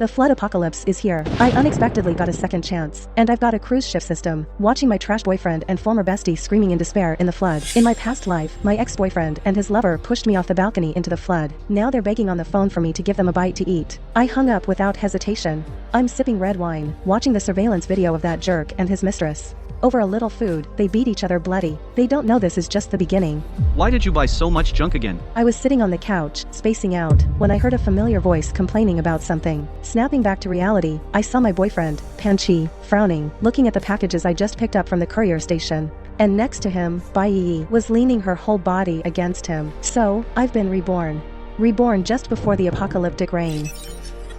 The flood apocalypse is here. I unexpectedly got a second chance, and I've got a cruise ship system. Watching my trash boyfriend and former bestie screaming in despair in the flood. In my past life, my ex-boyfriend and his lover pushed me off the balcony into the flood. Now they're begging on the phone for me to give them a bite to eat. I hung up without hesitation. I'm sipping red wine, watching the surveillance video of that jerk and his mistress. Over a little food, they beat each other bloody. They don't know this is just the beginning. Why did you buy so much junk again? I was sitting on the couch, spacing out, when I heard a familiar voice complaining about something. Snapping back to reality, I saw my boyfriend, Pan-Chi, frowning, looking at the packages I just picked up from the courier station. And next to him, Bai Yi was leaning her whole body against him. So, I've been reborn. Reborn just before the apocalyptic rain.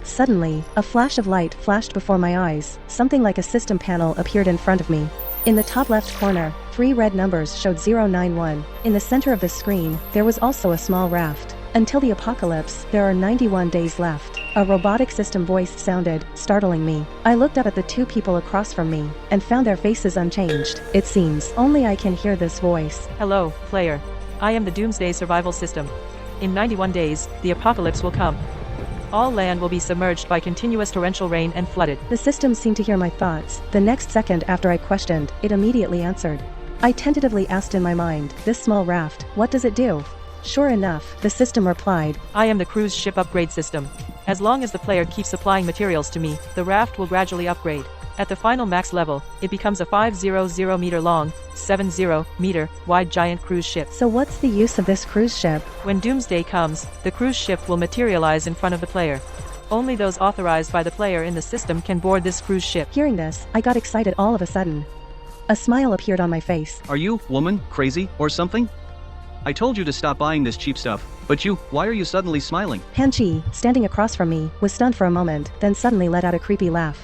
Suddenly, a flash of light flashed before my eyes. Something like a system panel appeared in front of me. In the top left corner, 3 red numbers showed 091. In the center of the screen, there was also a small raft. Until the apocalypse, there are 91 days left. A robotic system voice sounded, startling me. I looked up at the 2 people across from me, and found their faces unchanged. It seems only I can hear this voice. Hello, player. I am the Doomsday survival system. In 91 days, the apocalypse will come. All land will be submerged by continuous torrential rain and flooded. The system seemed to hear my thoughts. The next second after I questioned, it immediately answered. I tentatively asked in my mind, this small raft, what does it do? Sure enough, the system replied, I am the cruise ship upgrade system. As long as the player keeps supplying materials to me, the raft will gradually upgrade. At the final max level, it becomes a 500 meter long, 70 meter wide giant cruise ship. So what's the use of this cruise ship? When doomsday comes, the cruise ship will materialize in front of the player. Only those authorized by the player in the system can board this cruise ship. Hearing this, I got excited all of a sudden. A smile appeared on my face. Are you, woman, crazy, or something? I told you to stop buying this cheap stuff, but why are you suddenly smiling? Pan-Chi, standing across from me, was stunned for a moment, then suddenly let out a creepy laugh.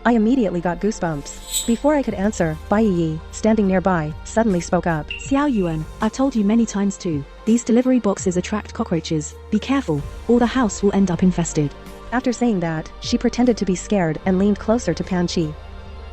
I immediately got goosebumps. Before I could answer, Bai Yi, standing nearby, suddenly spoke up. Xiao Yuan, I've told you many times too. These delivery boxes attract cockroaches. Be careful, or the house will end up infested. After saying that, she pretended to be scared and leaned closer to Pan-Chi.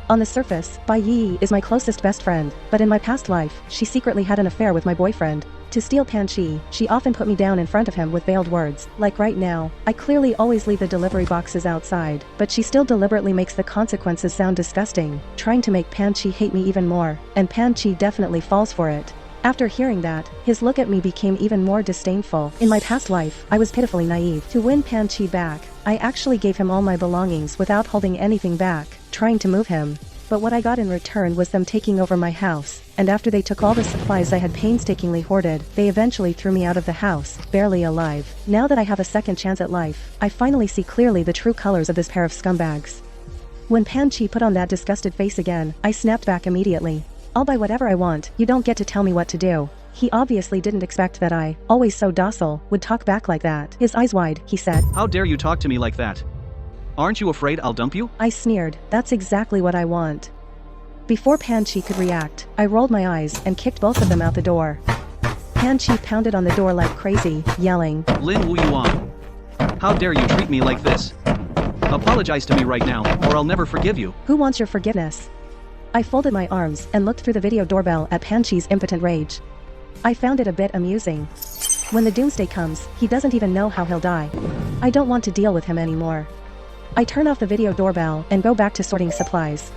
On the surface, Bai Yi is my closest best friend, but in my past life, she secretly had an affair with my boyfriend. To steal Pan-Chi, she often put me down in front of him with veiled words. Like right now, I clearly always leave the delivery boxes outside, but she still deliberately makes the consequences sound disgusting, trying to make Pan-Chi hate me even more, and Pan-Chi definitely falls for it. After hearing that, his look at me became even more disdainful. In my past life, I was pitifully naive. To win Pan-Chi back, I actually gave him all my belongings without holding anything back, trying to move him. But what I got in return was them taking over my house, and after they took all the supplies I had painstakingly hoarded, they eventually threw me out of the house, barely alive. Now that I have a second chance at life, I finally see clearly the true colors of this pair of scumbags. When Pan-Chi put on that disgusted face again, I snapped back immediately. I'll buy whatever I want, you don't get to tell me what to do. He obviously didn't expect that I, always so docile, would talk back like that. His eyes wide, he said. How dare you talk to me like that? Aren't you afraid I'll dump you? I sneered, that's exactly what I want. Before Pan-Chi could react, I rolled my eyes and kicked both of them out the door. Pan-Chi pounded on the door like crazy, yelling, Lin Wu Yuan. How dare you treat me like this? Apologize to me right now, or I'll never forgive you. Who wants your forgiveness? I folded my arms and looked through the video doorbell at Pan-Chi's impotent rage. I found it a bit amusing. When the doomsday comes, he doesn't even know how he'll die. I don't want to deal with him anymore. I turn off the video doorbell and go back to sorting supplies.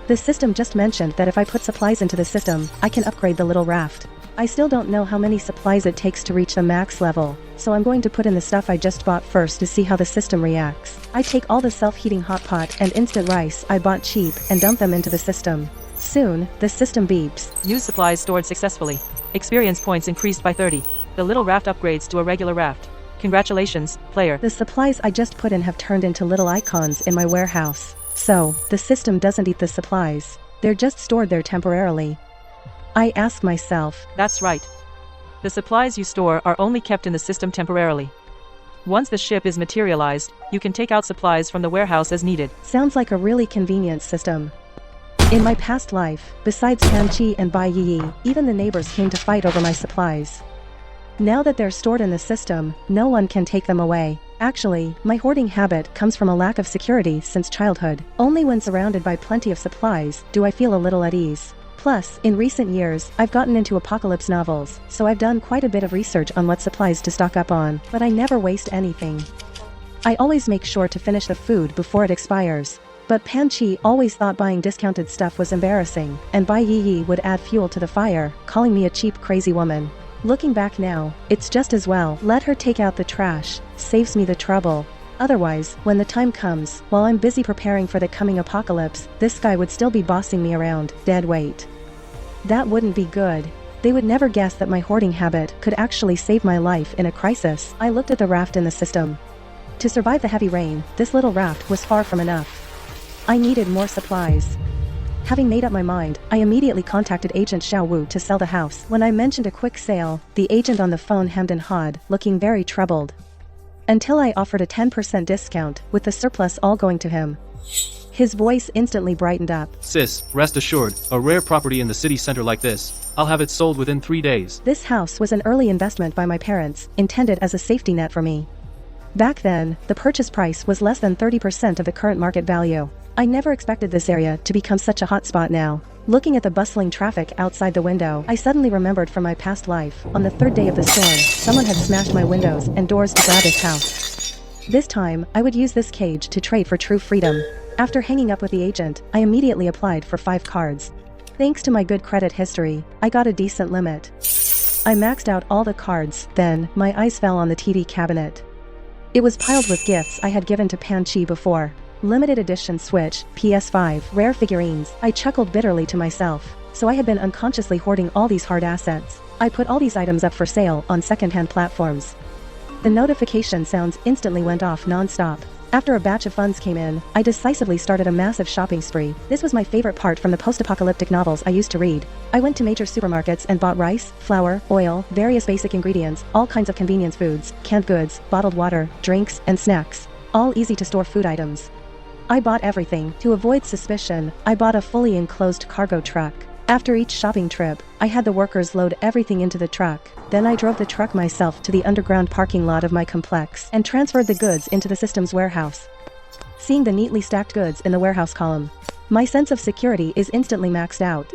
The system just mentioned that if I put supplies into the system, I can upgrade the little raft. I still don't know how many supplies it takes to reach the max level, so I'm going to put in the stuff I just bought first to see how the system reacts. I take all the self-heating hot pot and instant rice I bought cheap and dump them into the system. Soon, the system beeps. Use supplies stored successfully. Experience points increased by 30. The little raft upgrades to a regular raft. Congratulations, player. The supplies I just put in have turned into little icons in my warehouse. So, the system doesn't eat the supplies. They're just stored there temporarily. I ask myself. That's right. The supplies you store are only kept in the system temporarily. Once the ship is materialized, you can take out supplies from the warehouse as needed. Sounds like a really convenient system. In my past life, besides Pan-Chi and Bai Yi, even the neighbors came to fight over my supplies. Now that they're stored in the system, no one can take them away. Actually, my hoarding habit comes from a lack of security since childhood. Only when surrounded by plenty of supplies do I feel a little at ease. Plus, in recent years, I've gotten into apocalypse novels, so I've done quite a bit of research on what supplies to stock up on, but I never waste anything. I always make sure to finish the food before it expires. But Pan Chi always thought buying discounted stuff was embarrassing, and Bai Yi would add fuel to the fire, calling me a cheap crazy woman. Looking back now, it's just as well. Let her take out the trash, saves me the trouble. Otherwise, when the time comes, while I'm busy preparing for the coming apocalypse, this guy would still be bossing me around, dead weight. That wouldn't be good. They would never guess that my hoarding habit could actually save my life in a crisis. I looked at the raft in the system. To survive the heavy rain, this little raft was far from enough. I needed more supplies. Having made up my mind, I immediately contacted Agent Xiao Wu to sell the house. When I mentioned a quick sale, the agent on the phone hemmed and hawed, looking very troubled. Until I offered a 10% discount, with the surplus all going to him. His voice instantly brightened up. Sis, rest assured, a rare property in the city center like this, I'll have it sold within 3 days. This house was an early investment by my parents, intended as a safety net for me. Back then, the purchase price was less than 30% of the current market value. I never expected this area to become such a hotspot now. Looking at the bustling traffic outside the window, I suddenly remembered from my past life, on the third day of the storm, someone had smashed my windows and doors to grab his house. This time, I would use this cage to trade for true freedom. After hanging up with the agent, I immediately applied for 5 cards. Thanks to my good credit history, I got a decent limit. I maxed out all the cards, then, my eyes fell on the TV cabinet. It was piled with gifts I had given to Pan Chi before. Limited edition Switch, PS5, rare figurines. I chuckled bitterly to myself. So I had been unconsciously hoarding all these hard assets. I put all these items up for sale on second-hand platforms. The notification sounds instantly went off non-stop. After a batch of funds came in, I decisively started a massive shopping spree. This was my favorite part from the post-apocalyptic novels I used to read. I went to major supermarkets and bought rice, flour, oil, various basic ingredients, all kinds of convenience foods, canned goods, bottled water, drinks, and snacks. All easy-to-store food items. I bought everything. To avoid suspicion, I bought a fully enclosed cargo truck. After each shopping trip, I had the workers load everything into the truck. Then I drove the truck myself to the underground parking lot of my complex and transferred the goods into the system's warehouse. Seeing the neatly stacked goods in the warehouse column, my sense of security is instantly maxed out.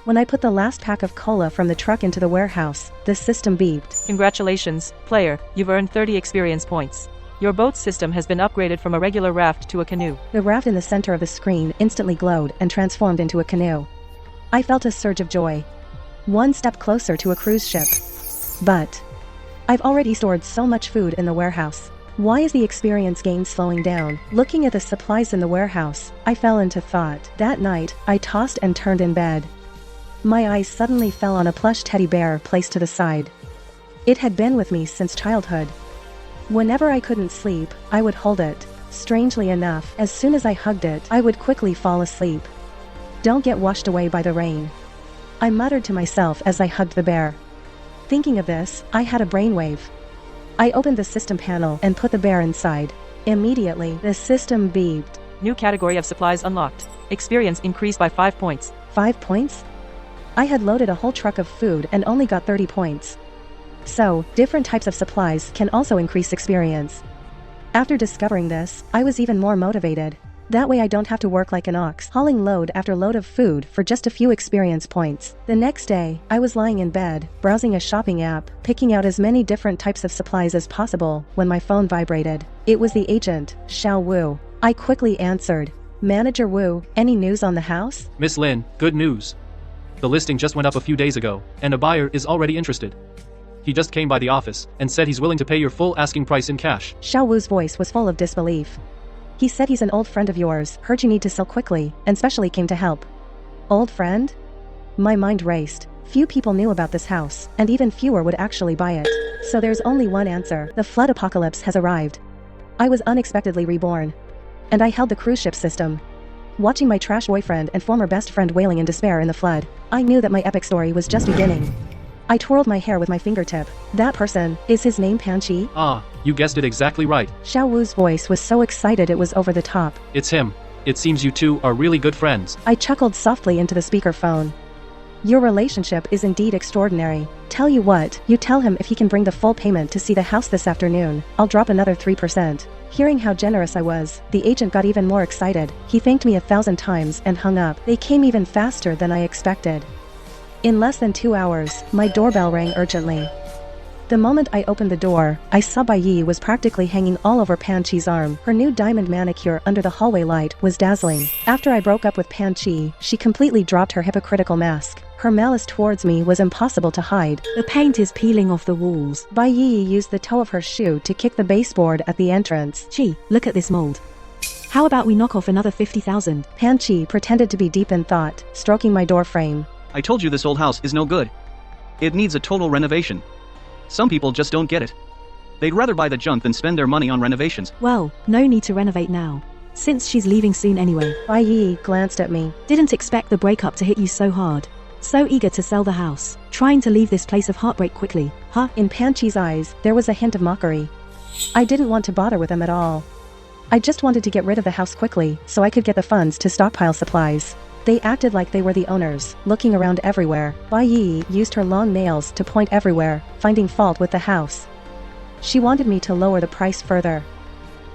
When I put the last pack of cola from the truck into the warehouse, the system beeped. Congratulations, player, you've earned 30 experience points. Your boat system has been upgraded from a regular raft to a canoe. The raft in the center of the screen instantly glowed and transformed into a canoe. I felt a surge of joy. One step closer to a cruise ship. But I've already stored so much food in the warehouse. Why is the experience gain slowing down? Looking at the supplies in the warehouse, I fell into thought. That night, I tossed and turned in bed. My eyes suddenly fell on a plush teddy bear placed to the side. It had been with me since childhood. Whenever I couldn't sleep, I would hold it. Strangely enough, as soon as I hugged it, I would quickly fall asleep. Don't get washed away by the rain. I muttered to myself as I hugged the bear. Thinking of this, I had a brainwave. I opened the system panel and put the bear inside. Immediately, the system beeped. New category of supplies unlocked. Experience increased by 5 points. 5 points? I had loaded a whole truck of food and only got 30 points. So, different types of supplies can also increase experience. After discovering this, I was even more motivated. That way I don't have to work like an ox, hauling load after load of food for just a few experience points. The next day, I was lying in bed, browsing a shopping app, picking out as many different types of supplies as possible, when my phone vibrated. It was the agent, Xiao Wu. I quickly answered. Manager Wu, any news on the house? Miss Lin, good news. The listing just went up a few days ago, and a buyer is already interested. He just came by the office and said he's willing to pay your full asking price in cash. Xiao Wu's voice was full of disbelief. He said he's an old friend of yours, heard you need to sell quickly, and specially came to help. Old friend? My mind raced. Few people knew about this house, and even fewer would actually buy it. So there's only one answer. The flood apocalypse has arrived. I was unexpectedly reborn. And I held the cruise ship system. Watching my trash boyfriend and former best friend wailing in despair in the flood, I knew that my epic story was just beginning. I twirled my hair with my fingertip. That person, is his name Pan Chi? Ah, you guessed it exactly right. Xiao Wu's voice was so excited it was over the top. It's him. It seems you two are really good friends. I chuckled softly into the speakerphone. Your relationship is indeed extraordinary. Tell you what, you tell him if he can bring the full payment to see the house this afternoon, I'll drop another 3%. Hearing how generous I was, the agent got even more excited. He thanked me 1,000 times and hung up. They came even faster than I expected. In less than 2 hours, my doorbell rang urgently. The moment I opened the door, I saw Bai Yi was practically hanging all over Pan Chi's arm. Her new diamond manicure under the hallway light was dazzling. After I broke up with Pan Chi, she completely dropped her hypocritical mask. Her malice towards me was impossible to hide. The paint is peeling off the walls. Bai Yi used the toe of her shoe to kick the baseboard at the entrance. Chi, look at this mold. How about we knock off another 50,000? Pan Chi pretended to be deep in thought, stroking my door frame. I told you this old house is no good. It needs a total renovation. Some people just don't get it. They'd rather buy the junk than spend their money on renovations. Well, no need to renovate now, since she's leaving soon anyway. Bai Yi glanced at me. Didn't expect the breakup to hit you so hard. So eager to sell the house, trying to leave this place of heartbreak quickly, huh? In Pan Chi's eyes, there was a hint of mockery. I didn't want to bother with them at all. I just wanted to get rid of the house quickly, so I could get the funds to stockpile supplies. They acted like they were the owners, looking around everywhere. Bai Yi used her long nails to point everywhere, finding fault with the house. She wanted me to lower the price further.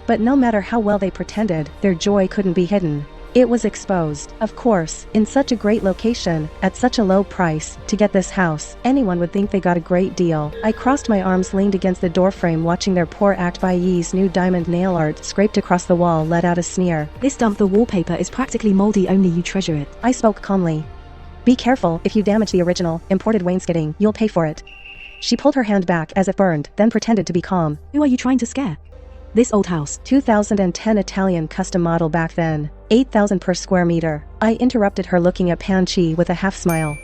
But no matter how well they pretended, their joy couldn't be hidden. It was exposed. Of course, in such a great location, at such a low price, to get this house, anyone would think they got a great deal. I crossed my arms, leaned against the doorframe, watching their poor act. Bai Yi's new diamond nail art scraped across the wall let out a sneer. This dump, the wallpaper is practically moldy, only you treasure it. I spoke calmly. Be careful, if you damage the original, imported wainscoting, you'll pay for it. She pulled her hand back as if burned, then pretended to be calm. Who are you trying to scare? This old house. 2010 Italian custom model back then. 8,000 per square meter. I interrupted her, looking at Pan Chi with a half smile.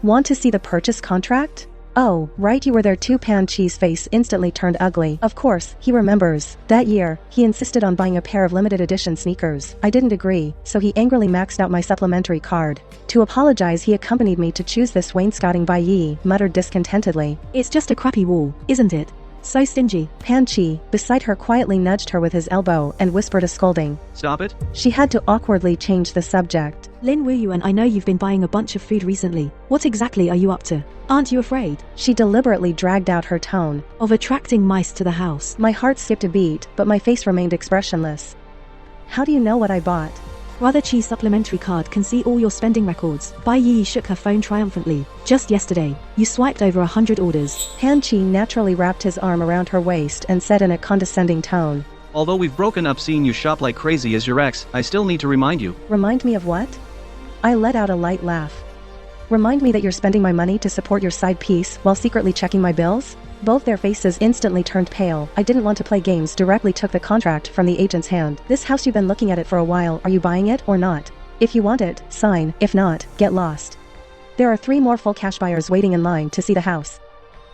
Want to see the purchase contract? Oh, right, you were there too. Pan Chi's face instantly turned ugly. Of course, he remembers. That year, he insisted on buying a pair of limited edition sneakers. I didn't agree, so he angrily maxed out my supplementary card. To apologize, he accompanied me to choose this wainscoting. Bai Yi muttered discontentedly. It's just a crappy wall, isn't it? So stingy. Pan Chi, beside her, quietly nudged her with his elbow and whispered a scolding. Stop it. She had to awkwardly change the subject. Lin Wu Yuan, I know you've been buying a bunch of food recently. What exactly are you up to? Aren't you afraid? She deliberately dragged out her tone. Of attracting mice to the house. My heart skipped a beat, but my face remained expressionless. How do you know what I bought? Brother Chi's supplementary card can see all your spending records. Bai Yi shook her phone triumphantly. Just yesterday, you swiped over 100 orders. Pan Chi naturally wrapped his arm around her waist and said in a condescending tone. Although we've broken up, seeing you shop like crazy as your ex, I still need to remind you. Remind me of what? I let out a light laugh. Remind me that you're spending my money to support your side piece while secretly checking my bills? Both their faces instantly turned pale. I didn't want to play games, directly took the contract from the agent's hand. This house, you've been looking at it for a while, are you buying it or not? If you want it, sign. If not, get lost. There are 3 more full cash buyers waiting in line to see the house.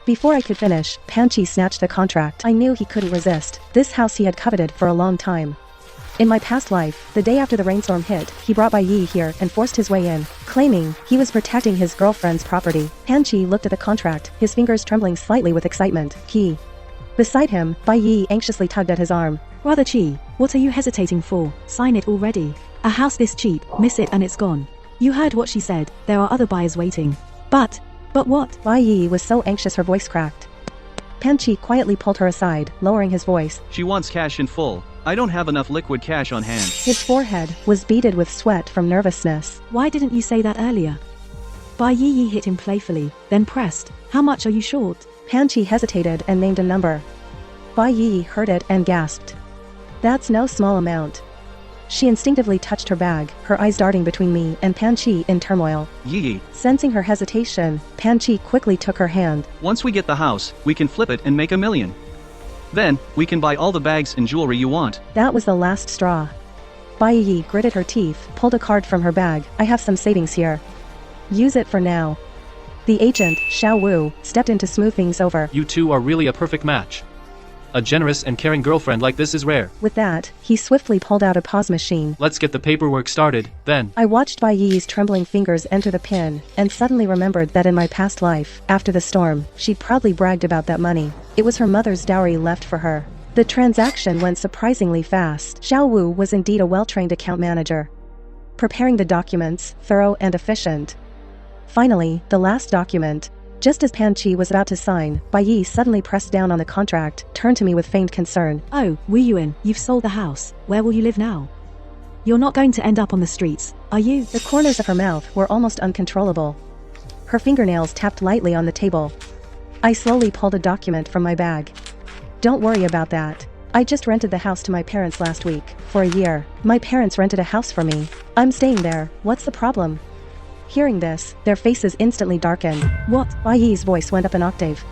Before I could finish, Pan Chi snatched the contract. I knew he couldn't resist. This house he had coveted for a long time. In my past life, the day after the rainstorm hit, he brought Bai Yi here and forced his way in, claiming he was protecting his girlfriend's property. Pan Chi looked at the contract, his fingers trembling slightly with excitement. Beside him, Bai Yi anxiously tugged at his arm. Brother Chi, what are you hesitating for? Sign it already. A house this cheap, miss it and it's gone. You heard what she said, there are other buyers waiting. But what? Bai Yi was so anxious her voice cracked. Pan Chi quietly pulled her aside, lowering his voice. She wants cash in full. I don't have enough liquid cash on hand. His forehead was beaded with sweat from nervousness. Why didn't you say that earlier? Bai Yi hit him playfully, then pressed. How much are you short? Pan Chi hesitated and named a number. Bai Yi heard it and gasped. That's no small amount. She instinctively touched her bag, her eyes darting between me and Pan Chi in turmoil. Yi. Sensing her hesitation, Pan Chi quickly took her hand. Once we get the house, we can flip it and make $1 million. Then, we can buy all the bags and jewelry you want. That was the last straw. Bai Yi gritted her teeth, pulled a card from her bag. I have some savings here. Use it for now. The agent, Xiao Wu, stepped in to smooth things over. You two are really a perfect match. A generous and caring girlfriend like this is rare. With that, he swiftly pulled out a POS machine. Let's get the paperwork started, then. I watched Bai Yi's trembling fingers enter the pin, and suddenly remembered that in my past life, after the storm, she'd proudly bragged about that money. It was her mother's dowry left for her. The transaction went surprisingly fast. Xiao Wu was indeed a well-trained account manager. Preparing the documents, thorough and efficient. Finally, the last document. Just as Pan Chi was about to sign, Bai Yi suddenly pressed down on the contract, turned to me with feigned concern. Oh, Wu Yuan, you've sold the house. Where will you live now? You're not going to end up on the streets, are you? The corners of her mouth were almost uncontrollable. Her fingernails tapped lightly on the table. I slowly pulled a document from my bag. Don't worry about that. I just rented the house to my parents last week, for a year. My parents rented a house for me. I'm staying there, what's the problem? Hearing this, their faces instantly darkened. What? Bai Yi's voice went up an octave.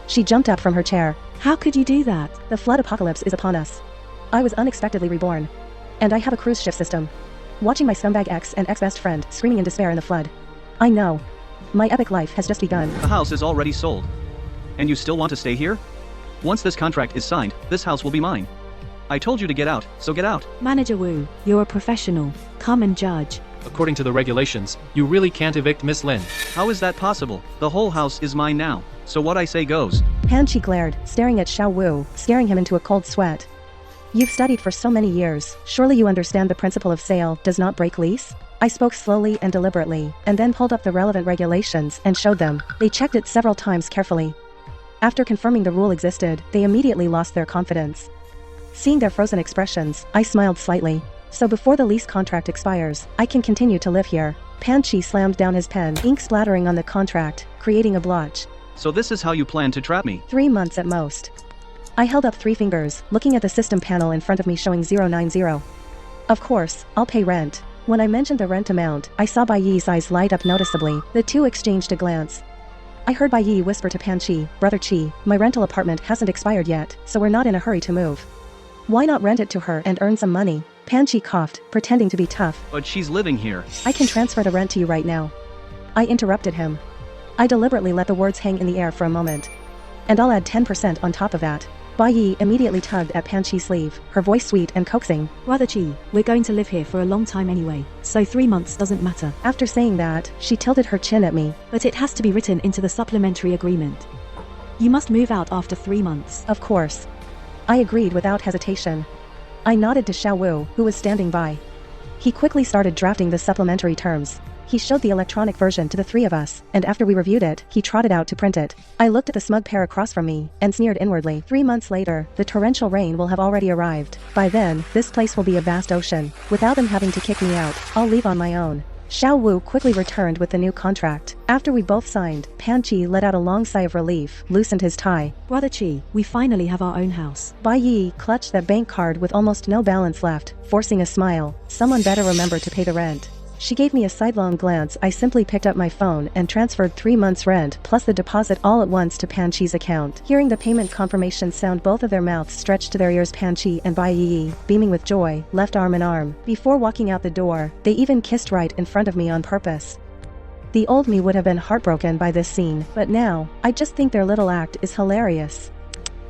She jumped up from her chair. How could you do that? The flood apocalypse is upon us. I was unexpectedly reborn. And I have a cruise ship system. Watching my scumbag ex and ex-best friend screaming in despair in the flood. I know. My epic life has just begun. The house is already sold. And you still want to stay here? Once this contract is signed, this house will be mine. I told you to get out, so get out. Manager Wu, you're a professional. Come and judge. According to the regulations, you really can't evict Miss Lin. How is that possible? The whole house is mine now, so what I say goes. Pan Chi glared, staring at Xiao Wu, scaring him into a cold sweat. You've studied for so many years, surely you understand the principle of sale does not break lease? I spoke slowly and deliberately, and then pulled up the relevant regulations and showed them. They checked it several times carefully. After confirming the rule existed, they immediately lost their confidence. Seeing their frozen expressions, I smiled slightly. So before the lease contract expires, I can continue to live here. Pan Chi slammed down his pen, ink splattering on the contract, creating a blotch. So this is how you plan to trap me? 3 months at most. I held up 3 fingers, looking at the system panel in front of me showing 090. Of course, I'll pay rent. When I mentioned the rent amount, I saw Bai Yi's eyes light up noticeably. The two exchanged a glance. I heard Bai Yi whisper to Pan Chi, Brother Chi, my rental apartment hasn't expired yet, so we're not in a hurry to move. Why not rent it to her and earn some money? Pan Chi coughed, pretending to be tough. But she's living here. I can transfer the rent to you right now. I interrupted him. I deliberately let the words hang in the air for a moment. And I'll add 10% on top of that. Bai Yi immediately tugged at Pan Chi's sleeve, her voice sweet and coaxing. Brother Chi, we're going to live here for a long time anyway, so 3 months doesn't matter. After saying that, she tilted her chin at me. But it has to be written into the supplementary agreement. You must move out after 3 months. Of course. I agreed without hesitation. I nodded to Xiao Wu, who was standing by. He quickly started drafting the supplementary terms. He showed the electronic version to the 3 of us, and after we reviewed it, he trotted out to print it. I looked at the smug pair across from me, and sneered inwardly. 3 months later, the torrential rain will have already arrived. By then, this place will be a vast ocean. Without them having to kick me out, I'll leave on my own. Xiao Wu quickly returned with the new contract. After we both signed, Pan Chi let out a long sigh of relief, loosened his tie. Brother Chi, we finally have our own house. Bai Yi clutched that bank card with almost no balance left, forcing a smile. Someone better remember to pay the rent. She gave me a sidelong glance. I simply picked up my phone and transferred 3 months' rent plus the deposit all at once to Pan Chi's account. Hearing the payment confirmation sound, both of their mouths stretched to their ears. Pan Chi and Bai Yi, beaming with joy, left arm in arm. Before walking out the door, they even kissed right in front of me on purpose. The old me would have been heartbroken by this scene, but now, I just think their little act is hilarious.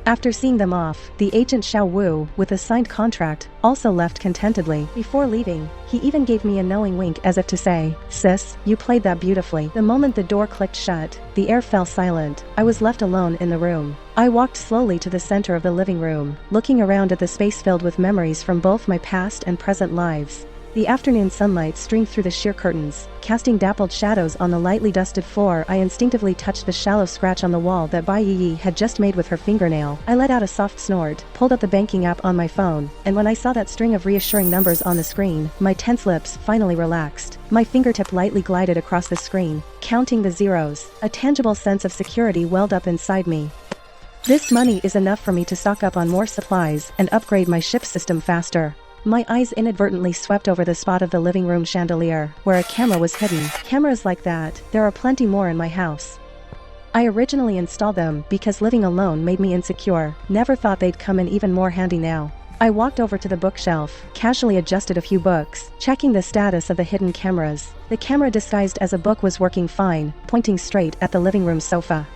After seeing them off, the agent Xiao Wu, with a signed contract, also left contentedly. Before leaving, he even gave me a knowing wink as if to say, "Sis, you played that beautifully." The moment the door clicked shut, the air fell silent. I was left alone in the room. I walked slowly to the center of the living room, looking around at the space filled with memories from both my past and present lives. The afternoon sunlight streamed through the sheer curtains, casting dappled shadows on the lightly dusted floor. I instinctively touched the shallow scratch on the wall that Bai Yi had just made with her fingernail. I let out a soft snort, pulled up the banking app on my phone, and when I saw that string of reassuring numbers on the screen, my tense lips finally relaxed. My fingertip lightly glided across the screen, counting the zeros. A tangible sense of security welled up inside me. This money is enough for me to stock up on more supplies and upgrade my ship system faster. My eyes inadvertently swept over the spot of the living room chandelier, where a camera was hidden. Cameras like that, there are plenty more in my house. I originally installed them because living alone made me insecure. Never thought they'd come in even more handy now. I walked over to the bookshelf, casually adjusted a few books, checking the status of the hidden cameras. The camera disguised as a book was working fine, pointing straight at the living room sofa.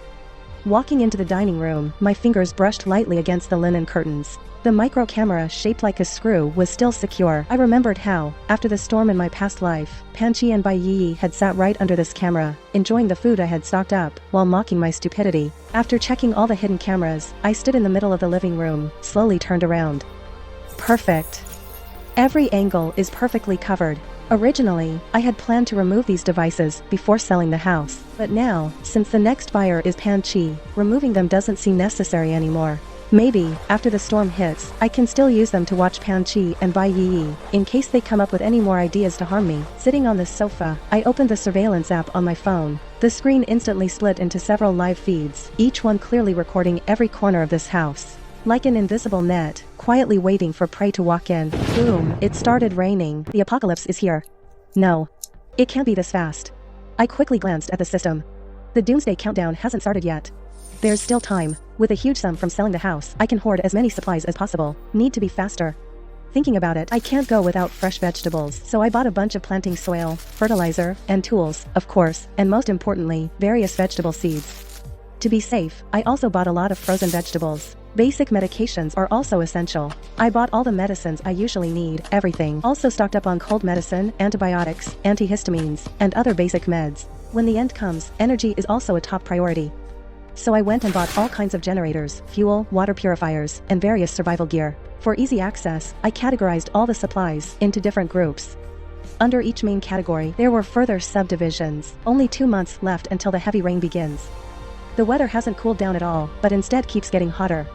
Walking into the dining room, my fingers brushed lightly against the linen curtains. The micro camera, shaped like a screw, was still secure. I remembered how, after the storm in my past life, Pan Chi and Bai Yi had sat right under this camera, enjoying the food I had stocked up, while mocking my stupidity. After checking all the hidden cameras, I stood in the middle of the living room, slowly turned around. Perfect. Every angle is perfectly covered. Originally, I had planned to remove these devices before selling the house, but now, since the next buyer is Pan Chi, removing them doesn't seem necessary anymore. Maybe, after the storm hits, I can still use them to watch Pan Chi and Bai Yi, in case they come up with any more ideas to harm me. Sitting on the sofa, I opened the surveillance app on my phone. The screen instantly split into several live feeds, each one clearly recording every corner of this house. Like an invisible net, quietly waiting for prey to walk in. Boom, it started raining. The apocalypse is here. No. It can't be this fast. I quickly glanced at the system. The doomsday countdown hasn't started yet. There's still time. With a huge sum from selling the house, I can hoard as many supplies as possible. Need to be faster. Thinking about it, I can't go without fresh vegetables, so I bought a bunch of planting soil, fertilizer, and tools, of course, and most importantly, various vegetable seeds. To be safe, I also bought a lot of frozen vegetables. Basic medications are also essential. I bought all the medicines I usually need, everything. Also stocked up on cold medicine, antibiotics, antihistamines, and other basic meds. When the end comes, energy is also a top priority. So I went and bought all kinds of generators, fuel, water purifiers, and various survival gear. For easy access, I categorized all the supplies into different groups. Under each main category, there were further subdivisions. Only 2 months left until the heavy rain begins. The weather hasn't cooled down at all, but instead keeps getting hotter.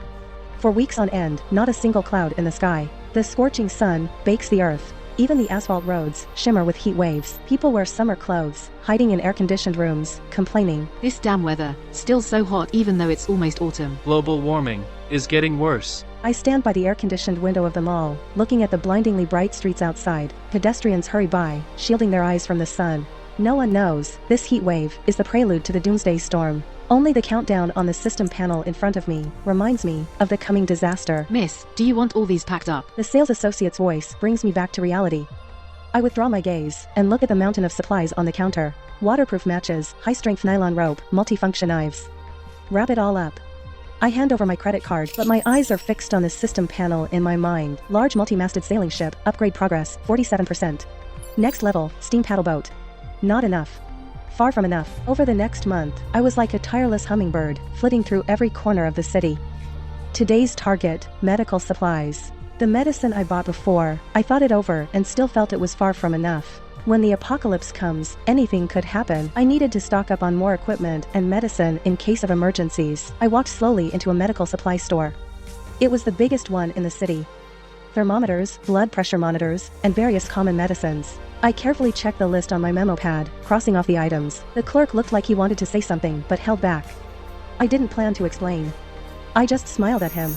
For weeks on end, not a single cloud in the sky. The scorching sun bakes the earth. Even the asphalt roads shimmer with heat waves. People wear summer clothes, hiding in air-conditioned rooms, complaining. This damn weather, still so hot even though it's almost autumn. Global warming is getting worse. I stand by the air-conditioned window of the mall, looking at the blindingly bright streets outside. Pedestrians hurry by, shielding their eyes from the sun. No one knows, this heat wave is the prelude to the doomsday storm. Only the countdown on the system panel in front of me reminds me of the coming disaster. Miss, do you want all these packed up? The sales associate's voice brings me back to reality. I withdraw my gaze and look at the mountain of supplies on the counter. Waterproof matches, high-strength nylon rope, multifunction knives. Wrap it all up. I hand over my credit card, but my eyes are fixed on the system panel in my mind. Large multi-masted sailing ship, upgrade progress, 47%. Next level, steam paddle boat. Not enough. Far from enough. Over the next month, I was like a tireless hummingbird, flitting through every corner of the city. Today's target, medical supplies. The medicine I bought before, I thought it over and still felt it was far from enough. When the apocalypse comes, anything could happen. I needed to stock up on more equipment and medicine in case of emergencies. I walked slowly into a medical supply store. It was the biggest one in the city. Thermometers, blood pressure monitors, and various common medicines. I carefully checked the list on my memo pad, crossing off the items. The clerk looked like he wanted to say something but held back. I didn't plan to explain. I just smiled at him.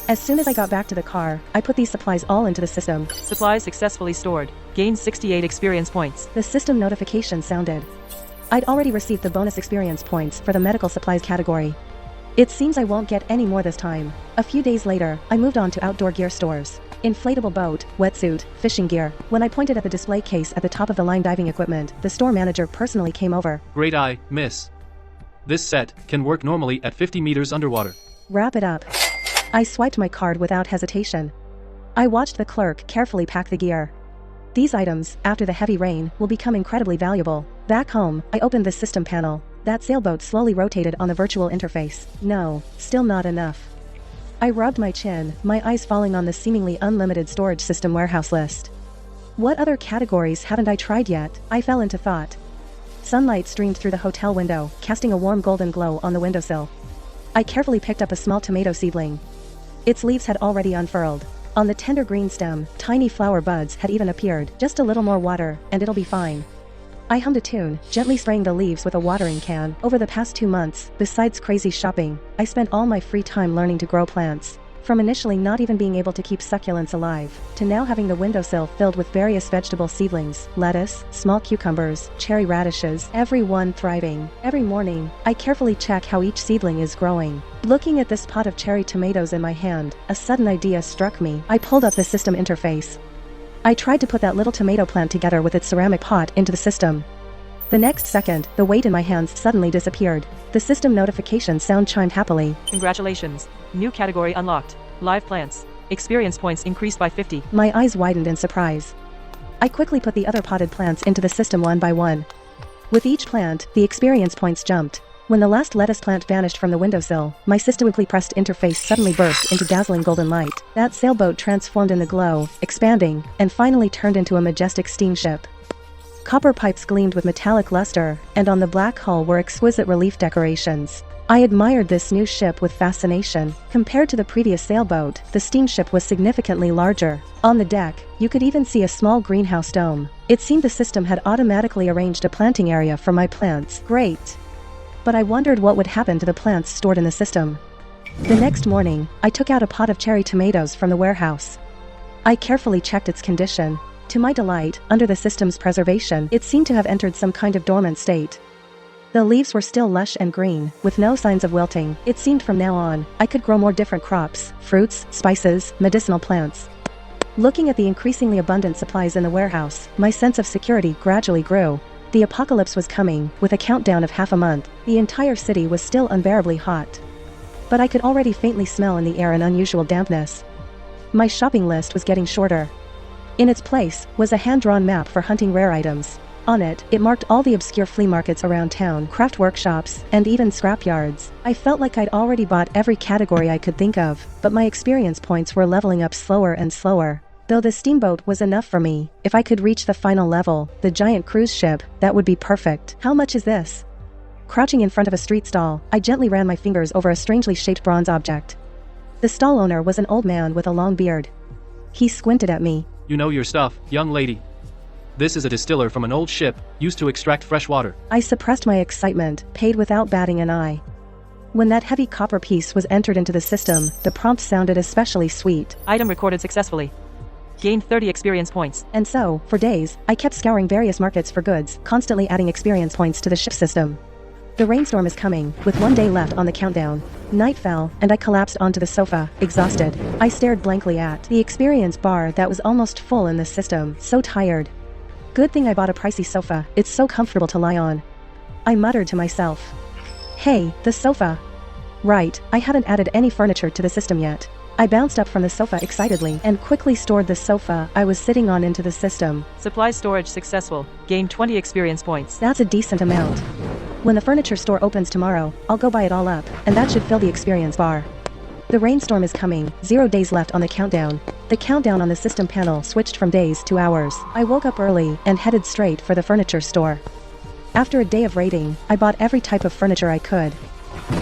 As soon as I got back to the car, I put these supplies all into the system. Supplies successfully stored. Gained 68 experience points. The system notification sounded. I'd already received the bonus experience points for the medical supplies category. It seems I won't get any more this time. A few days later, I moved on to outdoor gear stores. Inflatable boat, wetsuit, fishing gear. When I pointed at the display case at the top of the line diving equipment, the store manager personally came over. Great eye, miss. This set can work normally at 50 meters underwater. Wrap it up. I swiped my card without hesitation. I watched the clerk carefully pack the gear. These items, after the heavy rain, will become incredibly valuable. Back home, I opened the system panel. That sailboat slowly rotated on the virtual interface. No, still not enough. I rubbed my chin, my eyes falling on the seemingly unlimited storage system warehouse list. What other categories haven't I tried yet? I fell into thought. Sunlight streamed through the hotel window, casting a warm golden glow on the windowsill. I carefully picked up a small tomato seedling. Its leaves had already unfurled. On the tender green stem, tiny flower buds had even appeared. Just a little more water, and it'll be fine. I hummed a tune, gently spraying the leaves with a watering can. Over the past 2 months, besides crazy shopping, I spent all my free time learning to grow plants. From initially not even being able to keep succulents alive, to now having the windowsill filled with various vegetable seedlings, lettuce, small cucumbers, cherry radishes, every one thriving. Every morning, I carefully check how each seedling is growing. Looking at this pot of cherry tomatoes in my hand, a sudden idea struck me. I pulled up the system interface. I tried to put that little tomato plant together with its ceramic pot into the system. The next second, the weight in my hands suddenly disappeared. The system notification sound chimed happily. Congratulations. New category unlocked. Live plants. Experience points increased by 50. My eyes widened in surprise. I quickly put the other potted plants into the system one by one. With each plant, the experience points jumped. When the last lettuce plant vanished from the windowsill, my systemically pressed interface suddenly burst into dazzling golden light. That sailboat transformed in the glow, expanding, and finally turned into a majestic steamship. Copper pipes gleamed with metallic luster, and on the black hull were exquisite relief decorations. I admired this new ship with fascination. Compared to the previous sailboat, the steamship was significantly larger. On the deck, you could even see a small greenhouse dome. It seemed the system had automatically arranged a planting area for my plants. Great. But I wondered what would happen to the plants stored in the system. The next morning, I took out a pot of cherry tomatoes from the warehouse. I carefully checked its condition. To my delight, under the system's preservation, it seemed to have entered some kind of dormant state. The leaves were still lush and green, with no signs of wilting. It seemed from now on, I could grow more different crops, fruits, spices, medicinal plants. Looking at the increasingly abundant supplies in the warehouse, my sense of security gradually grew. The apocalypse was coming, with a countdown of half a month. The entire city was still unbearably hot. But I could already faintly smell in the air an unusual dampness. My shopping list was getting shorter. In its place was a hand-drawn map for hunting rare items. On it, it marked all the obscure flea markets around town, craft workshops, and even scrapyards. I felt like I'd already bought every category I could think of, but my experience points were leveling up slower and slower. Though the steamboat was enough for me, if I could reach the final level, the giant cruise ship, that would be perfect. How much is this? Crouching in front of a street stall, I gently ran my fingers over a strangely shaped bronze object. The stall owner was an old man with a long beard. He squinted at me. You know your stuff, young lady. This is a distiller from an old ship, used to extract fresh water. I suppressed my excitement, paid without batting an eye. When that heavy copper piece was entered into the system, the prompt sounded especially sweet. Item recorded successfully. Gained 30 experience points. And so, for days, I kept scouring various markets for goods, constantly adding experience points to the ship system. The rainstorm is coming, with 1 day left on the countdown. Night fell, and I collapsed onto the sofa, exhausted. I stared blankly at the experience bar that was almost full in the system, so tired. Good thing I bought a pricey sofa, it's so comfortable to lie on. I muttered to myself. Hey, the sofa. Right, I hadn't added any furniture to the system yet. I bounced up from the sofa excitedly and quickly stored the sofa I was sitting on into the system. Supply storage successful. Gained 20 experience points. That's a decent amount. When the furniture store opens tomorrow, I'll go buy it all up, and that should fill the experience bar. The rainstorm is coming, 0 days left on the countdown. The countdown on the system panel switched from days to hours. I woke up early and headed straight for the furniture store. After a day of raiding, I bought every type of furniture I could.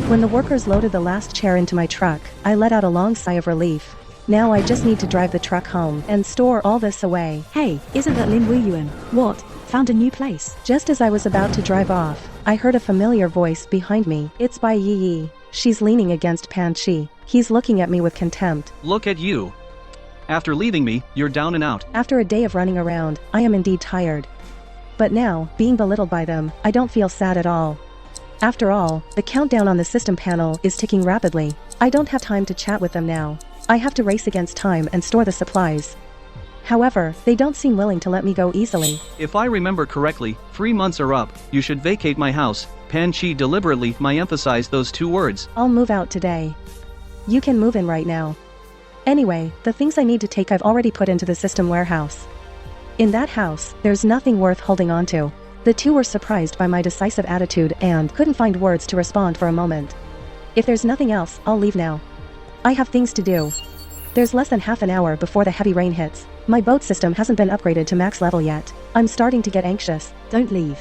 When the workers loaded the last chair into my truck, I let out a long sigh of relief. Now I just need to drive the truck home and store all this away. Hey, isn't that Lin Wuyuan? What? Found a new place? Just as I was about to drive off, I heard a familiar voice behind me. It's Bai Yi. She's leaning against Pan Chi. He's looking at me with contempt. Look at you. After leaving me, you're down and out. After a day of running around, I am indeed tired. But now, being belittled by them, I don't feel sad at all. After all, the countdown on the system panel is ticking rapidly. I don't have time to chat with them now. I have to race against time and store the supplies. However, they don't seem willing to let me go easily. If I remember correctly, 3 months are up, you should vacate my house. Pan Chi deliberately emphasized those 2 words. I'll move out today. You can move in right now. Anyway, the things I need to take I've already put into the system warehouse. In that house, there's nothing worth holding on to. The 2 were surprised by my decisive attitude and couldn't find words to respond for a moment. If there's nothing else, I'll leave now. I have things to do. There's less than half an hour before the heavy rain hits. My boat system hasn't been upgraded to max level yet. I'm starting to get anxious. Don't leave.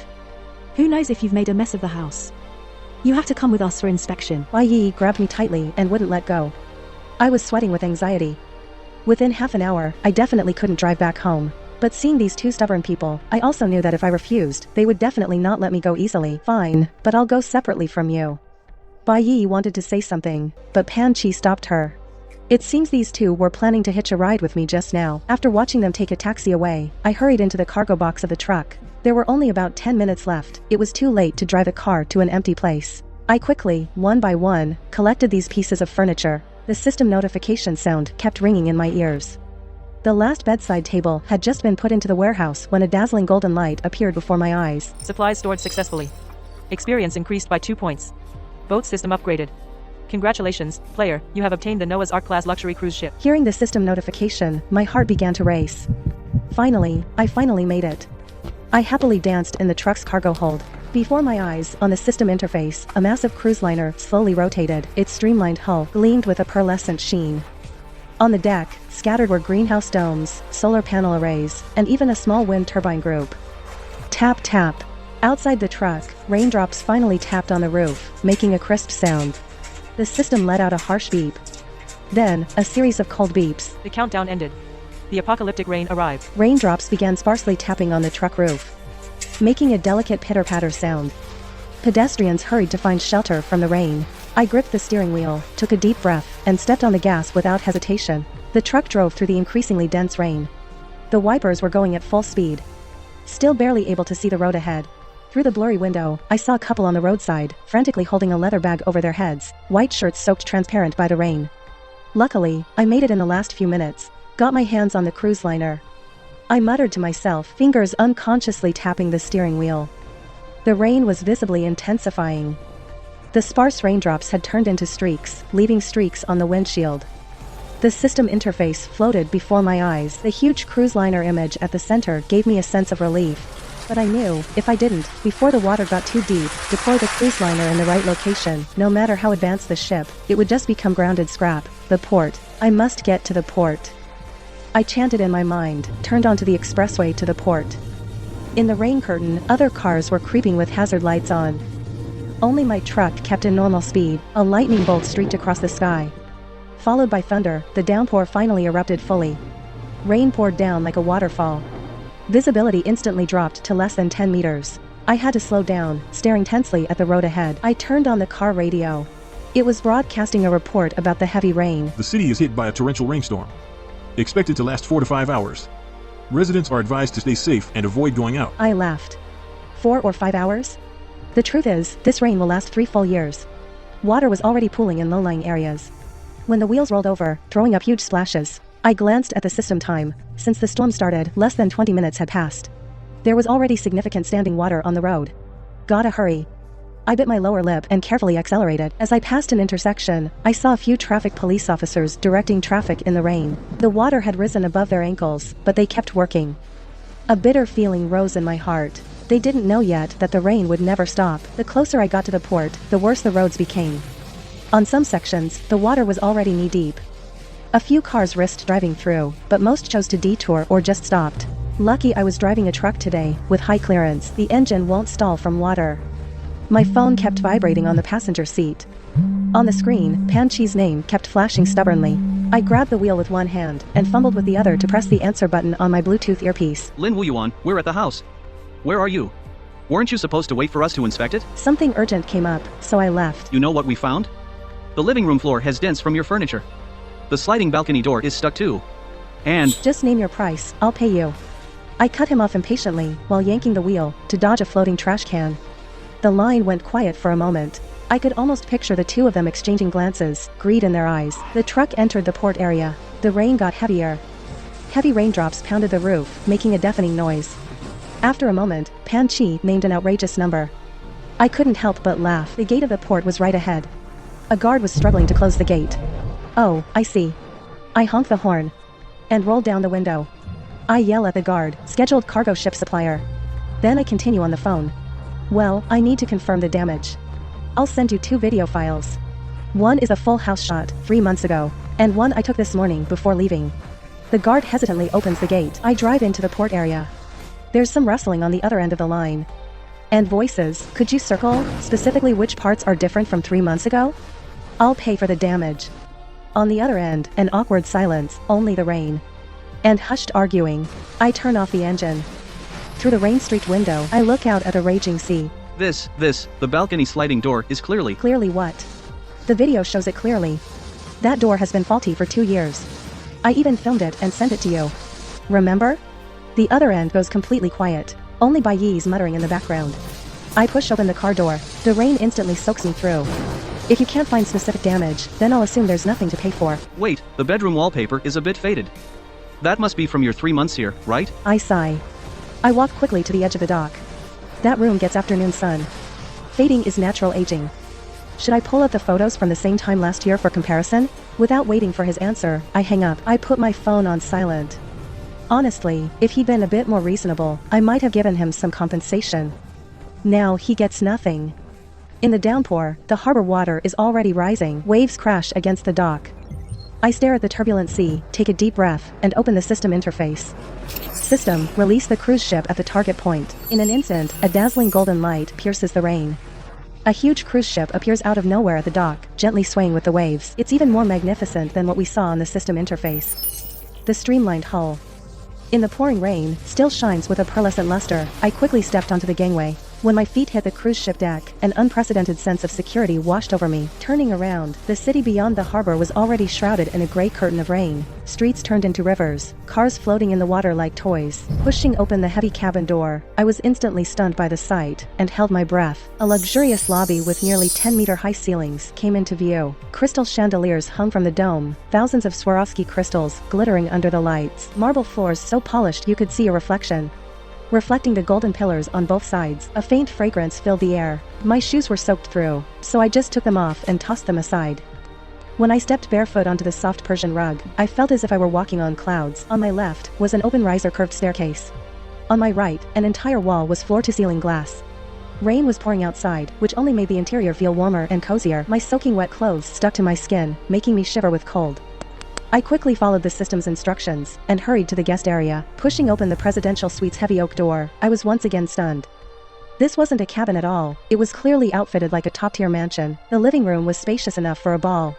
Who knows if you've made a mess of the house? You have to come with us for inspection. Bai Yi grabbed me tightly and wouldn't let go. I was sweating with anxiety. Within half an hour, I definitely couldn't drive back home. But seeing these 2 stubborn people, I also knew that if I refused, they would definitely not let me go easily. Fine, but I'll go separately from you. Bai Yi wanted to say something, but Pan Chi stopped her. It seems these 2 were planning to hitch a ride with me just now. After watching them take a taxi away, I hurried into the cargo box of the truck. There were only about 10 minutes left. It was too late to drive the car to an empty place. I quickly, one by one, collected these pieces of furniture. The system notification sound kept ringing in my ears. The last bedside table had just been put into the warehouse when a dazzling golden light appeared before my eyes. Supplies stored successfully. Experience increased by 2 points. Boat system upgraded. Congratulations, player, you have obtained the Noah's Ark class luxury cruise ship. Hearing the system notification, my heart began to race. I finally made it. I happily danced in the truck's cargo hold. Before my eyes, on the system interface, a massive cruise liner slowly rotated. Its streamlined hull gleamed with a pearlescent sheen. On the deck, scattered were greenhouse domes, solar panel arrays, and even a small wind turbine group. Tap tap. Outside the truck, raindrops finally tapped on the roof, making a crisp sound. The system let out a harsh beep. Then, a series of cold beeps. The countdown ended. The apocalyptic rain arrived. Raindrops began sparsely tapping on the truck roof, making a delicate pitter-patter sound. Pedestrians hurried to find shelter from the rain. I gripped the steering wheel, took a deep breath, and stepped on the gas without hesitation. The truck drove through the increasingly dense rain. The wipers were going at full speed. Still barely able to see the road ahead. Through the blurry window, I saw a couple on the roadside, frantically holding a leather bag over their heads, white shirts soaked transparent by the rain. Luckily, I made it in the last few minutes. Got my hands on the cruise liner. I muttered to myself, fingers unconsciously tapping the steering wheel. The rain was visibly intensifying. The sparse raindrops had turned into streaks, leaving streaks on the windshield. The system interface floated before my eyes. The huge cruise liner image at the center gave me a sense of relief. But I knew, if I didn't, before the water got too deep, deploy the cruise liner in the right location, no matter how advanced the ship, it would just become grounded scrap. The port. I must get to the port. I chanted in my mind, turned onto the expressway to the port. In the rain curtain, other cars were creeping with hazard lights on. Only my truck kept in normal speed. A lightning bolt streaked across the sky. Followed by thunder, the downpour finally erupted fully. Rain poured down like a waterfall. Visibility instantly dropped to less than 10 meters. I had to slow down, staring tensely at the road ahead. I turned on the car radio. It was broadcasting a report about the heavy rain. The city is hit by a torrential rainstorm, expected to last 4 to 5 hours. Residents are advised to stay safe and avoid going out. I laughed. 4 or 5 hours? The truth is, this rain will last 3 full years. Water was already pooling in low-lying areas. When the wheels rolled over, throwing up huge splashes, I glanced at the system time. Since the storm started, less than 20 minutes had passed. There was already significant standing water on the road. Gotta hurry. I bit my lower lip and carefully accelerated. As I passed an intersection, I saw a few traffic police officers directing traffic in the rain. The water had risen above their ankles, but they kept working. A bitter feeling rose in my heart. They didn't know yet that the rain would never stop. The closer I got to the port, the worse the roads became. On some sections, the water was already knee-deep. A few cars risked driving through, but most chose to detour or just stopped. Lucky I was driving a truck today, with high clearance. The engine won't stall from water. My phone kept vibrating on the passenger seat. On the screen, Pan-Chi's name kept flashing stubbornly. I grabbed the wheel with one hand, and fumbled with the other to press the answer button on my Bluetooth earpiece. Lin Wuyuan, we're at the house. Where are you? Weren't you supposed to wait for us to inspect it? Something urgent came up, so I left. You know what we found? The living room floor has dents from your furniture. The sliding balcony door is stuck too. And Just name your price, I'll pay you. I cut him off impatiently, while yanking the wheel, to dodge a floating trash can. The line went quiet for a moment. I could almost picture the two of them exchanging glances, greed in their eyes. The truck entered the port area. The rain got heavier. Heavy raindrops pounded the roof, making a deafening noise. After a moment, Pan-Chi named an outrageous number. I couldn't help but laugh. The gate of the port was right ahead. A guard was struggling to close the gate. Oh, I see. I honk the horn. And roll down the window. I yell at the guard, scheduled cargo ship supplier. Then I continue on the phone. Well, I need to confirm the damage. I'll send you 2 video files. One is a full house shot, 3 months ago, and one I took this morning before leaving. The guard hesitantly opens the gate. I drive into the port area. There's some rustling on the other end of the line. And voices. Could you circle, specifically which parts are different from 3 months ago? I'll pay for the damage. On the other end, an awkward silence, only the rain. And hushed arguing. I turn off the engine. Through the rain-streaked window, I look out at a raging sea. The balcony sliding door is clearly. Clearly what? The video shows it clearly. That door has been faulty for 2 years. I even filmed it and sent it to you. Remember? The other end goes completely quiet, only by Yi's muttering in the background. I push open the car door. The rain instantly soaks me through. If you can't find specific damage, then I'll assume there's nothing to pay for. Wait, the bedroom wallpaper is a bit faded. That must be from your 3 months here, right? I sigh. I walk quickly to the edge of the dock. That room gets afternoon sun. Fading is natural aging. Should I pull up the photos from the same time last year for comparison? Without waiting for his answer, I hang up. I put my phone on silent. Honestly, if he'd been a bit more reasonable, I might have given him some compensation. Now he gets nothing. In the downpour, the harbor water is already rising. Waves crash against the dock. I stare at the turbulent sea, take a deep breath, and open the system interface. System, release the cruise ship at the target point. In an instant, a dazzling golden light pierces the rain. A huge cruise ship appears out of nowhere at the dock, gently swaying with the waves. It's even more magnificent than what we saw on the system interface. The streamlined hull, in the pouring rain, still shines with a pearlescent luster. I quickly stepped onto the gangway. When my feet hit the cruise ship deck, an unprecedented sense of security washed over me. Turning around, the city beyond the harbor was already shrouded in a gray curtain of rain. Streets turned into rivers, cars floating in the water like toys. Pushing open the heavy cabin door, I was instantly stunned by the sight, and held my breath. A luxurious lobby with nearly 10-meter-high ceilings came into view. Crystal chandeliers hung from the dome, thousands of Swarovski crystals glittering under the lights. Marble floors so polished you could see a reflection, reflecting the golden pillars on both sides. A faint fragrance filled the air. My shoes were soaked through, so I just took them off and tossed them aside. When I stepped barefoot onto the soft Persian rug, I felt as if I were walking on clouds. On my left was an open riser curved staircase. On my right, an entire wall was floor-to-ceiling glass. Rain was pouring outside, which only made the interior feel warmer and cozier. My soaking wet clothes stuck to my skin, making me shiver with cold. I quickly followed the system's instructions, and hurried to the guest area. Pushing open the presidential suite's heavy oak door, I was once again stunned. This wasn't a cabin at all. It was clearly outfitted like a top-tier mansion. The living room was spacious enough for a ball.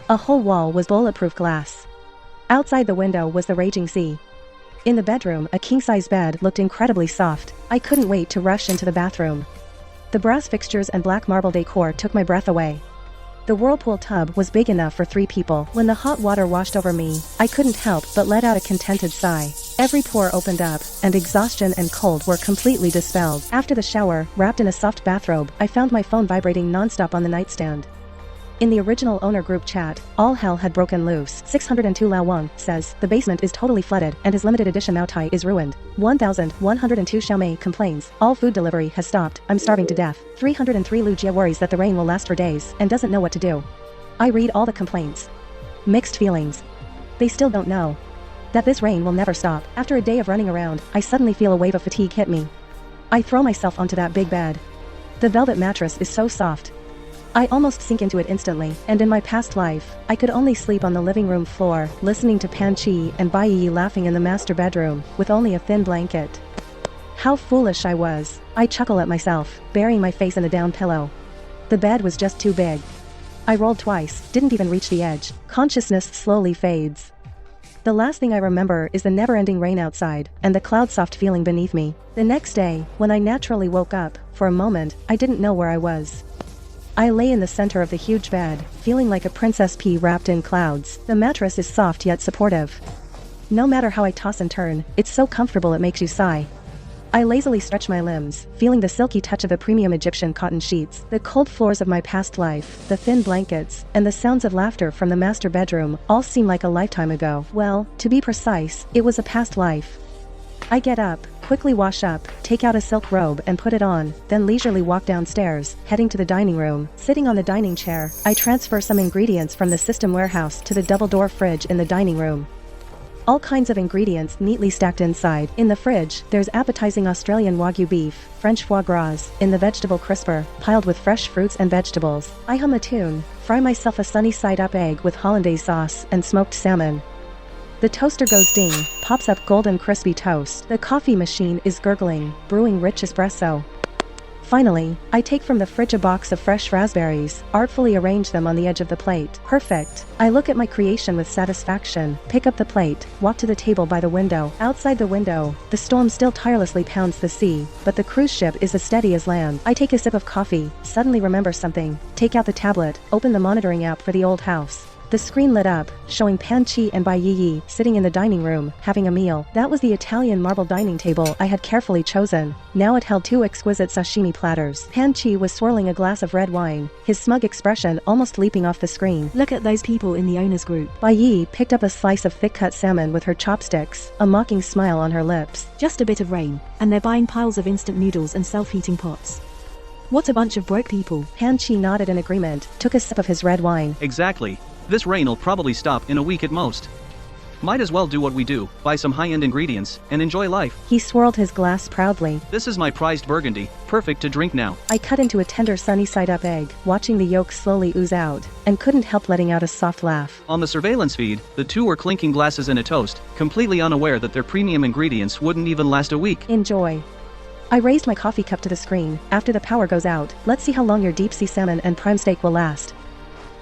A whole wall was bulletproof glass. Outside the window was the raging sea. In the bedroom, a king-size bed looked incredibly soft. I couldn't wait to rush into the bathroom. The brass fixtures and black marble decor took my breath away. The whirlpool tub was big enough for 3 people. When the hot water washed over me, I couldn't help but let out a contented sigh. Every pore opened up, and exhaustion and cold were completely dispelled. After the shower, wrapped in a soft bathrobe, I found my phone vibrating nonstop on the nightstand. In the original owner group chat, all hell had broken loose. 602 Lao Wang says, the basement is totally flooded, and his limited edition Mao Tai is ruined. 1102 Xiaomei complains, all food delivery has stopped, I'm starving to death. 303 Lu Jia worries that the rain will last for days, and doesn't know what to do. I read all the complaints. Mixed feelings. They still don't know that this rain will never stop. After a day of running around, I suddenly feel a wave of fatigue hit me. I throw myself onto that big bed. The velvet mattress is so soft. I almost sink into it instantly, and in my past life, I could only sleep on the living room floor, listening to Pan Chi and Bai Yi laughing in the master bedroom, with only a thin blanket. How foolish I was. I chuckle at myself, burying my face in the down pillow. The bed was just too big. I rolled twice, didn't even reach the edge. Consciousness slowly fades. The last thing I remember is the never-ending rain outside, and the cloud-soft feeling beneath me. The next day, when I naturally woke up, for a moment, I didn't know where I was. I lay in the center of the huge bed, feeling like a princess pea wrapped in clouds. The mattress is soft yet supportive. No matter how I toss and turn, it's so comfortable it makes you sigh. I lazily stretch my limbs, feeling the silky touch of the premium Egyptian cotton sheets, the cold floors of my past life, the thin blankets, and the sounds of laughter from the master bedroom all seem like a lifetime ago. Well, to be precise, it was a past life. I get up, quickly wash up, take out a silk robe and put it on, then leisurely walk downstairs, heading to the dining room. Sitting on the dining chair, I transfer some ingredients from the system warehouse to the double-door fridge in the dining room. All kinds of ingredients neatly stacked inside. In the fridge, there's appetizing Australian Wagyu beef, French foie gras, in the vegetable crisper, piled with fresh fruits and vegetables. I hum a tune, fry myself a sunny side-up egg with hollandaise sauce and smoked salmon. The toaster goes ding, pops up golden crispy toast. The coffee machine is gurgling, brewing rich espresso. Finally, I take from the fridge a box of fresh raspberries, artfully arrange them on the edge of the plate. Perfect. I look at my creation with satisfaction, pick up the plate, walk to the table by the window. Outside the window, the storm still tirelessly pounds the sea, but the cruise ship is as steady as land. I take a sip of coffee, suddenly remember something, take out the tablet, open the monitoring app for the old house. The screen lit up, showing Pan Chi and Bai Yi sitting in the dining room, having a meal. That was the Italian marble dining table I had carefully chosen. Now it held 2 exquisite sashimi platters. Pan Chi was swirling a glass of red wine, his smug expression almost leaping off the screen. Look at those people in the owner's group. Bai Yi picked up a slice of thick-cut salmon with her chopsticks, a mocking smile on her lips. Just a bit of rain, and they're buying piles of instant noodles and self-heating pots. What a bunch of broke people. Pan Chi nodded in agreement, took a sip of his red wine. Exactly. This rain'll probably stop in a week at most. Might as well do what we do, buy some high-end ingredients, and enjoy life. He swirled his glass proudly. This is my prized burgundy, perfect to drink now. I cut into a tender sunny-side-up egg, watching the yolk slowly ooze out, and couldn't help letting out a soft laugh. On the surveillance feed, the two were clinking glasses in a toast, completely unaware that their premium ingredients wouldn't even last a week. Enjoy. I raised my coffee cup to the screen. After the power goes out, let's see how long your deep-sea salmon and prime steak will last.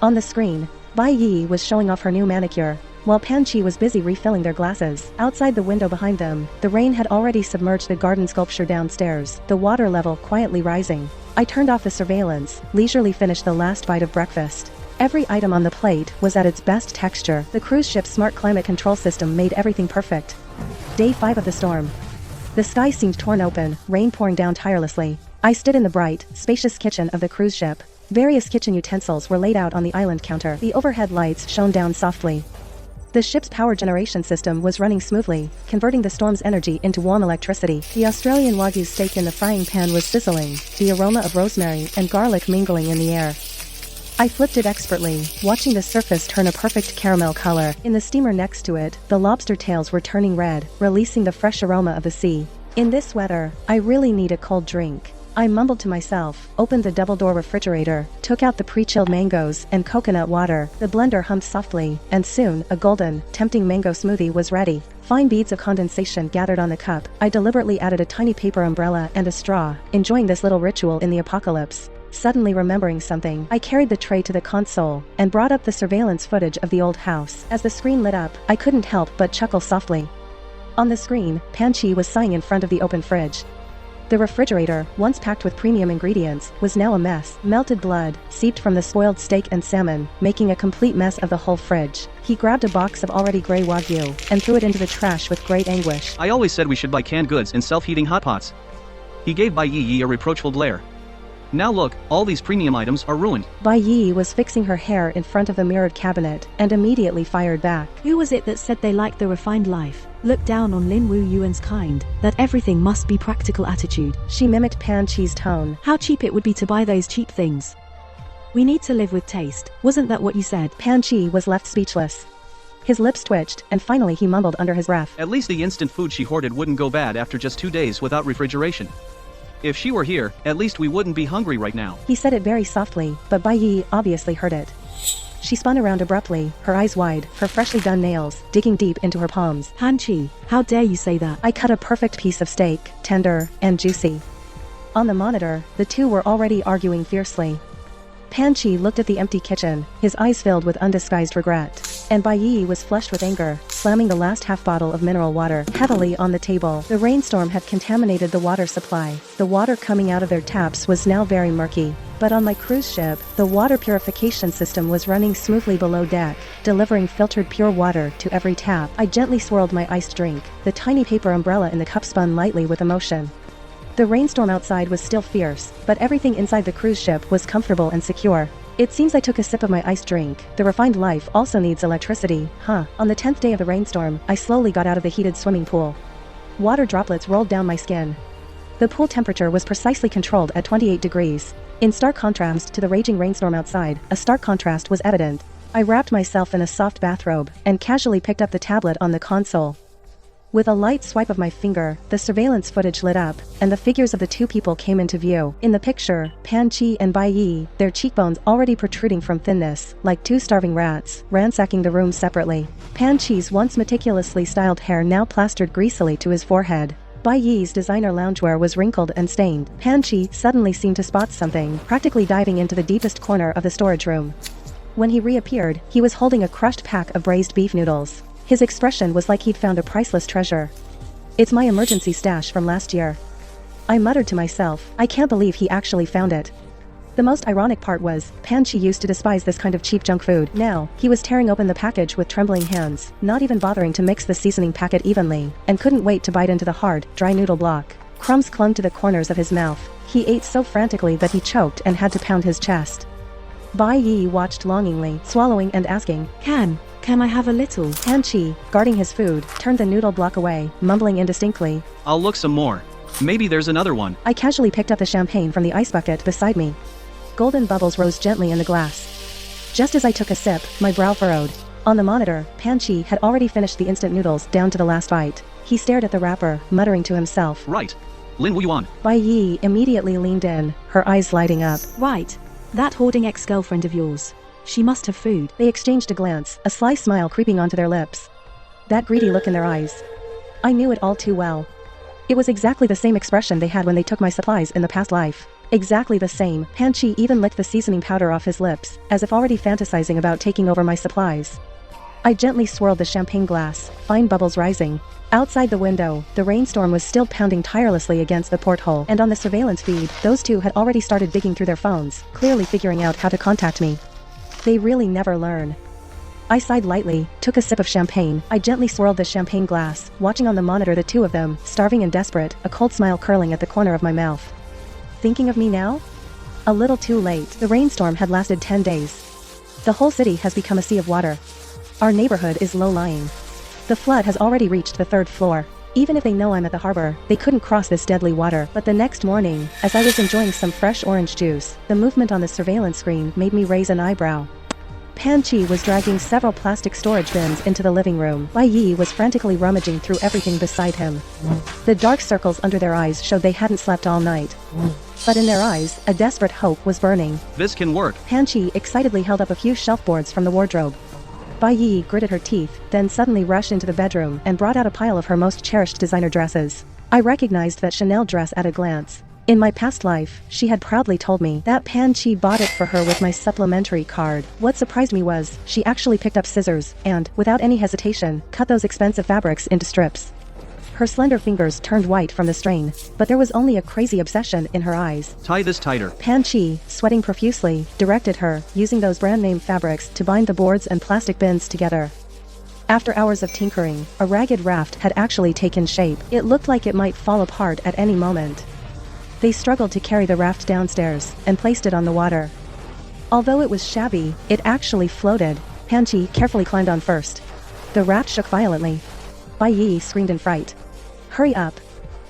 On the screen, Bai Yi was showing off her new manicure, while Pan Chi was busy refilling their glasses. Outside the window behind them, the rain had already submerged the garden sculpture downstairs, the water level quietly rising. I turned off the surveillance, leisurely finished the last bite of breakfast. Every item on the plate was at its best texture. The cruise ship's smart climate control system made everything perfect. Day 5 of the storm. The sky seemed torn open, rain pouring down tirelessly. I stood in the bright, spacious kitchen of the cruise ship. Various kitchen utensils were laid out on the island counter. The overhead lights shone down softly. The ship's power generation system was running smoothly, converting the storm's energy into warm electricity. The Australian Wagyu steak in the frying pan was sizzling, the aroma of rosemary and garlic mingling in the air. I flipped it expertly, watching the surface turn a perfect caramel color. In the steamer next to it, the lobster tails were turning red, releasing the fresh aroma of the sea. In this weather, I really need a cold drink. I mumbled to myself, opened the double-door refrigerator, took out the pre-chilled mangoes and coconut water. The blender hummed softly, and soon, a golden, tempting mango smoothie was ready. Fine beads of condensation gathered on the cup. I deliberately added a tiny paper umbrella and a straw, enjoying this little ritual in the apocalypse. Suddenly remembering something, I carried the tray to the console, and brought up the surveillance footage of the old house. As the screen lit up, I couldn't help but chuckle softly. On the screen, Pan Chi was sighing in front of the open fridge. The refrigerator, once packed with premium ingredients, was now a mess. Melted blood seeped from the spoiled steak and salmon, making a complete mess of the whole fridge. He grabbed a box of already gray Wagyu, and threw it into the trash with great anguish. I always said we should buy canned goods in self-heating hot pots. He gave Bai Yi a reproachful glare. Now look, all these premium items are ruined. Bai Yi was fixing her hair in front of the mirrored cabinet, and immediately fired back. Who was it that said they liked the refined life? Look down on Lin Wu Yuan's kind, that everything must be practical attitude. She mimicked Pan Chi's tone. How cheap it would be to buy those cheap things. We need to live with taste. Wasn't that what you said? Pan Chi was left speechless. His lips twitched, and finally he mumbled under his breath. At least the instant food she hoarded wouldn't go bad after just 2 days without refrigeration. If she were here, at least we wouldn't be hungry right now. He said it very softly, but Bai Yi obviously heard it. She spun around abruptly, her eyes wide, her freshly done nails digging deep into her palms. Han Chi, how dare you say that? I cut a perfect piece of steak, tender and juicy. On the monitor, the two were already arguing fiercely. Pan Chi looked at the empty kitchen, his eyes filled with undisguised regret. And Bai Yi was flushed with anger, slamming the last half bottle of mineral water heavily on the table. The rainstorm had contaminated the water supply. The water coming out of their taps was now very murky. But on my cruise ship, the water purification system was running smoothly below deck, delivering filtered pure water to every tap. I gently swirled my iced drink. The tiny paper umbrella in the cup spun lightly with emotion. The rainstorm outside was still fierce, but everything inside the cruise ship was comfortable and secure. It seems I took a sip of my iced drink. The refined life also needs electricity, huh? On the 10th day of the rainstorm, I slowly got out of the heated swimming pool. Water droplets rolled down my skin. The pool temperature was precisely controlled at 28 degrees. In stark contrast to the raging rainstorm outside, a stark contrast was evident. I wrapped myself in a soft bathrobe, and casually picked up the tablet on the console. With a light swipe of my finger, the surveillance footage lit up, and the figures of the two people came into view. In the picture, Pan Chi and Bai Yi, their cheekbones already protruding from thinness, like two starving rats, ransacking the room separately. Pan Chi's once meticulously styled hair now plastered greasily to his forehead. Bai Yi's designer loungewear was wrinkled and stained. Pan Chi suddenly seemed to spot something, practically diving into the deepest corner of the storage room. When he reappeared, he was holding a crushed pack of braised beef noodles. His expression was like he'd found a priceless treasure. It's my emergency stash from last year. I muttered to myself, I can't believe he actually found it. The most ironic part was, Pan Chi used to despise this kind of cheap junk food. Now, he was tearing open the package with trembling hands, not even bothering to mix the seasoning packet evenly, and couldn't wait to bite into the hard, dry noodle block. Crumbs clung to the corners of his mouth. He ate so frantically that he choked and had to pound his chest. Bai Yi watched longingly, swallowing and asking, Can I have a little? Pan Chi, guarding his food, turned the noodle block away, mumbling indistinctly. I'll look some more. Maybe there's another one. I casually picked up the champagne from the ice bucket beside me. Golden bubbles rose gently in the glass. Just as I took a sip, my brow furrowed. On the monitor, Pan-Chi had already finished the instant noodles down to the last bite. He stared at the wrapper, muttering to himself. Right. Lin Wuyuan. Bai Yi immediately leaned in, her eyes lighting up. Right. That hoarding ex-girlfriend of yours. She must have food. They exchanged a glance, a sly smile creeping onto their lips. That greedy look in their eyes. I knew it all too well. It was exactly the same expression they had when they took my supplies in the past life. Exactly the same. Pan-Chi even licked the seasoning powder off his lips, as if already fantasizing about taking over my supplies. I gently swirled the champagne glass, fine bubbles rising. Outside the window, the rainstorm was still pounding tirelessly against the porthole, and on the surveillance feed, those two had already started digging through their phones, clearly figuring out how to contact me. They really never learn. I sighed lightly, took a sip of champagne. I gently swirled the champagne glass, watching on the monitor the two of them, starving and desperate, a cold smile curling at the corner of my mouth. Thinking of me now? A little too late. The rainstorm had lasted 10 days. The whole city has become a sea of water. Our neighborhood is low-lying. The flood has already reached the 3rd floor. Even if they know I'm at the harbor, they couldn't cross this deadly water. But the next morning, as I was enjoying some fresh orange juice, the movement on the surveillance screen made me raise an eyebrow. Pan-Chi was dragging several plastic storage bins into the living room. Bai Yi was frantically rummaging through everything beside him. The dark circles under their eyes showed they hadn't slept all night. But in their eyes, a desperate hope was burning. This can work. Pan-Chi excitedly held up a few shelf boards from the wardrobe. Bai Yi gritted her teeth, then suddenly rushed into the bedroom and brought out a pile of her most cherished designer dresses. I recognized that Chanel dress at a glance. In my past life, she had proudly told me that Pan-Chi bought it for her with my supplementary card. What surprised me was, she actually picked up scissors, and, without any hesitation, cut those expensive fabrics into strips. Her slender fingers turned white from the strain, but there was only a crazy obsession in her eyes. Tie this tighter. Pan-Chi, sweating profusely, directed her, using those brand-name fabrics to bind the boards and plastic bins together. After hours of tinkering, a ragged raft had actually taken shape. It looked like it might fall apart at any moment. They struggled to carry the raft downstairs, and placed it on the water. Although it was shabby, it actually floated. Pan-Chi carefully climbed on first. The raft shook violently. Bai Yi screamed in fright. Hurry up.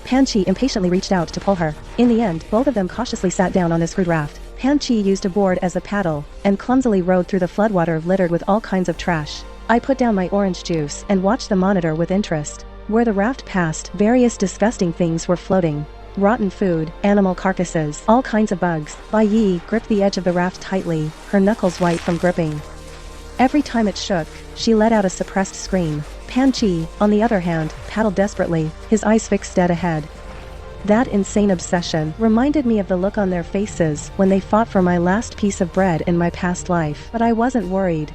Pan-Chi impatiently reached out to pull her. In the end, both of them cautiously sat down on the screwed raft. Pan-Chi used a board as a paddle, and clumsily rowed through the floodwater littered with all kinds of trash. I put down my orange juice and watched the monitor with interest. Where the raft passed, various disgusting things were floating. Rotten food, animal carcasses, all kinds of bugs. Bai Yi gripped the edge of the raft tightly, her knuckles white from gripping. Every time it shook, she let out a suppressed scream. Pan-Chi, on the other hand, paddled desperately, his eyes fixed dead ahead. That insane obsession reminded me of the look on their faces when they fought for my last piece of bread in my past life. But I wasn't worried.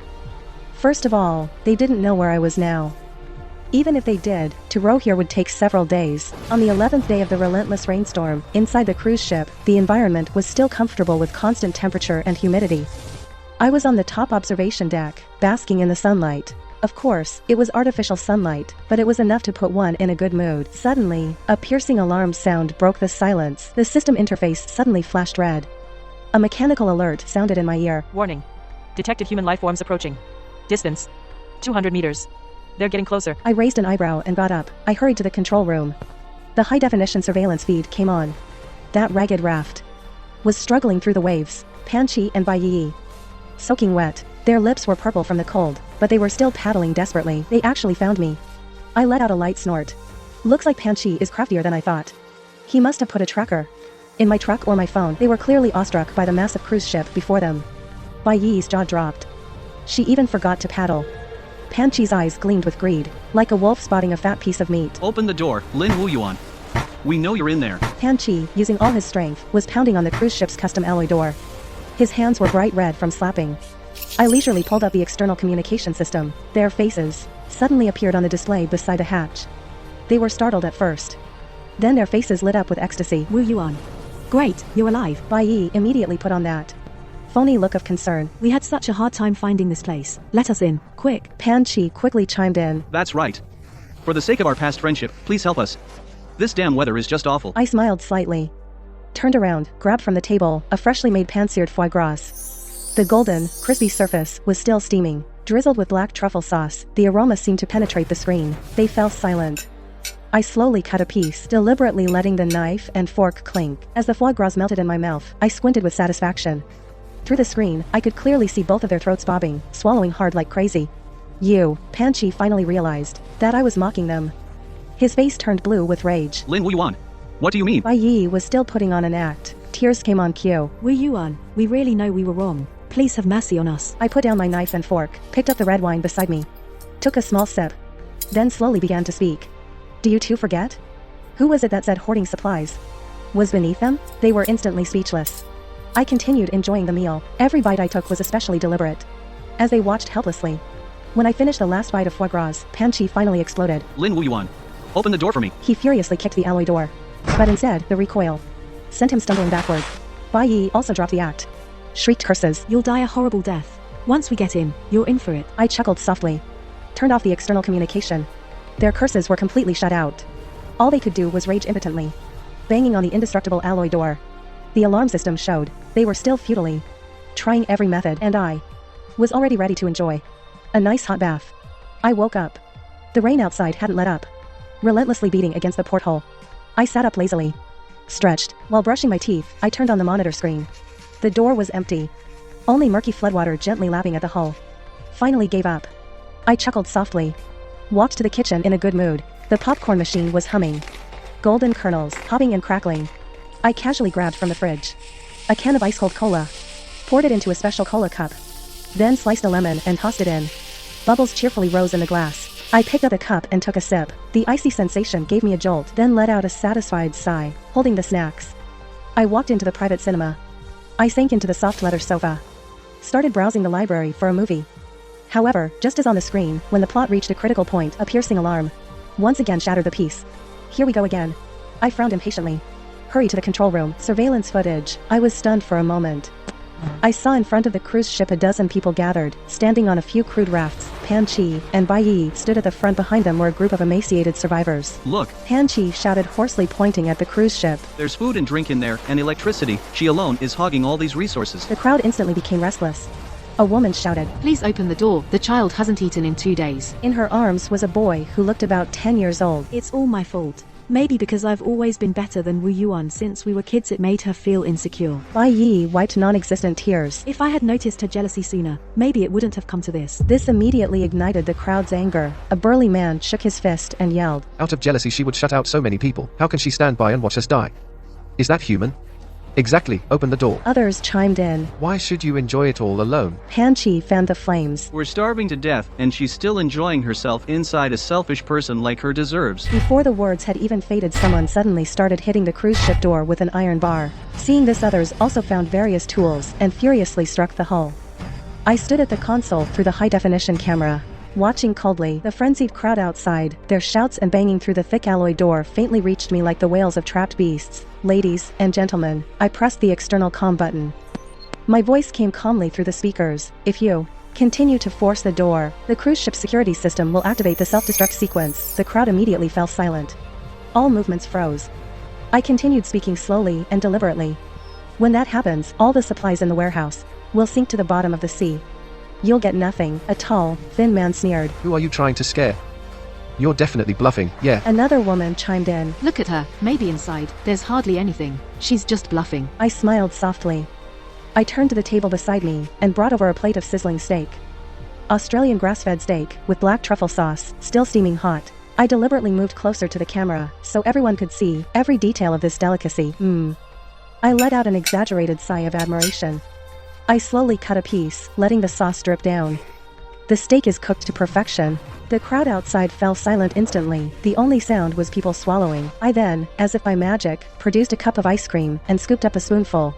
First of all, they didn't know where I was now. Even if they did, to row here would take several days. On the 11th day of the relentless rainstorm, inside the cruise ship, the environment was still comfortable with constant temperature and humidity. I was on the top observation deck, basking in the sunlight. Of course, it was artificial sunlight, but it was enough to put one in a good mood. Suddenly, a piercing alarm sound broke the silence. The system interface suddenly flashed red. A mechanical alert sounded in my ear. Warning. Detected human life forms approaching. Distance. 200 meters. They're getting closer. I raised an eyebrow and got up. I hurried to the control room. The high-definition surveillance feed came on. That ragged raft was struggling through the waves. Pan-Chi and Bai Yi, soaking wet. Their lips were purple from the cold, but they were still paddling desperately. They actually found me. I let out a light snort. Looks like Pan-Chi is craftier than I thought. He must have put a tracker in my truck or my phone. They were clearly awestruck by the massive cruise ship before them. Bai Yi's jaw dropped. She even forgot to paddle. Pan-Chi's eyes gleamed with greed, like a wolf spotting a fat piece of meat. Open the door, Lin Wuyuan. We know you're in there. Pan-Chi, using all his strength, was pounding on the cruise ship's custom alloy door. His hands were bright red from slapping. I leisurely pulled up the external communication system. Their faces suddenly appeared on the display beside a hatch. They were startled at first. Then their faces lit up with ecstasy. Wuyuan. Great, you're alive. Bai Yi immediately put on that phony look of concern. We had such a hard time finding this place. Let us in, quick. Pan-Chi quickly chimed in. That's right. For the sake of our past friendship, please help us. This damn weather is just awful. I smiled slightly, turned around, grabbed from the table a freshly made pan-seared foie gras. The golden, crispy surface was still steaming, drizzled with black truffle sauce. The aroma seemed to penetrate the screen. They fell silent. I slowly cut a piece, deliberately letting the knife and fork clink. As the foie gras melted in my mouth, I squinted with satisfaction. Through the screen, I could clearly see both of their throats bobbing, swallowing hard like crazy. You, Pan Chi finally realized that I was mocking them. His face turned blue with rage. Lin Wuyuan. What do you mean? Bai Yi was still putting on an act. Tears came on cue. Wu Yuan, we really know we were wrong. Please have mercy on us. I put down my knife and fork, picked up the red wine beside me, took a small sip, then slowly began to speak. Do you two forget? Who was it that said hoarding supplies was beneath them? They were instantly speechless. I continued enjoying the meal. Every bite I took was especially deliberate, as they watched helplessly. When I finished the last bite of foie gras, Pan Chi finally exploded. Lin Wuyuan. Open the door for me. He furiously kicked the alloy door, but instead, the recoil sent him stumbling backward. Bai Yi also dropped the act, shrieked curses. You'll die a horrible death. Once we get in, you're in for it. I chuckled softly, turned off the external communication. Their curses were completely shut out. All they could do was rage impotently, banging on the indestructible alloy door. The alarm system showed they were still futilely trying every method, and I was already ready to enjoy a nice hot bath. I woke up. The rain outside hadn't let up, relentlessly beating against the porthole. I sat up lazily, stretched. While brushing my teeth, I turned on the monitor screen. The door was empty. Only murky floodwater gently lapping at the hull. Finally gave up. I chuckled softly, walked to the kitchen in a good mood. The popcorn machine was humming, golden kernels popping and crackling. I casually grabbed from the fridge a can of ice-cold cola, poured it into a special cola cup, then sliced a lemon and tossed it in. Bubbles cheerfully rose in the glass. I picked up the cup and took a sip. The icy sensation gave me a jolt, then let out a satisfied sigh, holding the snacks. I walked into the private cinema. I sank into the soft leather sofa, started browsing the library for a movie. However, just as on the screen, when the plot reached a critical point, a piercing alarm once again shattered the peace. Here we go again. I frowned impatiently. Hurry to the control room. Surveillance footage. I was stunned for a moment. I saw in front of the cruise ship a dozen people gathered, standing on a few crude rafts. Pan Chi and Bai Yi stood at the front. Behind them were a group of emaciated survivors. Look. Pan Chi shouted hoarsely, pointing at the cruise ship. There's food and drink in there, and electricity. She alone is hogging all these resources. The crowd instantly became restless. A woman shouted. Please open the door. The child hasn't eaten in 2 days. In her arms was a boy who looked about 10 years old. It's all my fault. Maybe because I've always been better than Wu Yuan since we were kids, it made her feel insecure. Bai Yi wiped non-existent tears. If I had noticed her jealousy sooner, maybe it wouldn't have come to this. This immediately ignited the crowd's anger. A burly man shook his fist and yelled. Out of jealousy she would shut out so many people. How can she stand by and watch us die? Is that human? Exactly, open the door. Others chimed in. Why should you enjoy it all alone? Pan Chi fanned the flames. We're starving to death, and she's still enjoying herself inside. A selfish person like her deserves. Before the words had even faded, someone suddenly started hitting the cruise ship door with an iron bar. Seeing this, others also found various tools and furiously struck the hull. I stood at the console through the high-definition camera, watching coldly. The frenzied crowd outside, their shouts and banging through the thick alloy door faintly reached me like the wails of trapped beasts. Ladies and gentlemen, I pressed the external comm button. My voice came calmly through the speakers. If you continue to force the door, the cruise ship security system will activate the self-destruct sequence. The crowd immediately fell silent. All movements froze. I continued speaking slowly and deliberately. When that happens, all the supplies in the warehouse will sink to the bottom of the sea. You'll get nothing, a tall, thin man sneered. Who are you trying to scare? You're definitely bluffing, yeah. Another woman chimed in. Look at her. Maybe inside, there's hardly anything. She's just bluffing. I smiled softly. I turned to the table beside me and brought over a plate of sizzling steak. Australian grass-fed steak with black truffle sauce, still steaming hot. I deliberately moved closer to the camera so everyone could see every detail of this delicacy. I let out an exaggerated sigh of admiration. I slowly cut a piece, letting the sauce drip down. The steak is cooked to perfection. The crowd outside fell silent instantly. The only sound was people swallowing. I then, as if by magic, produced a cup of ice cream and scooped up a spoonful.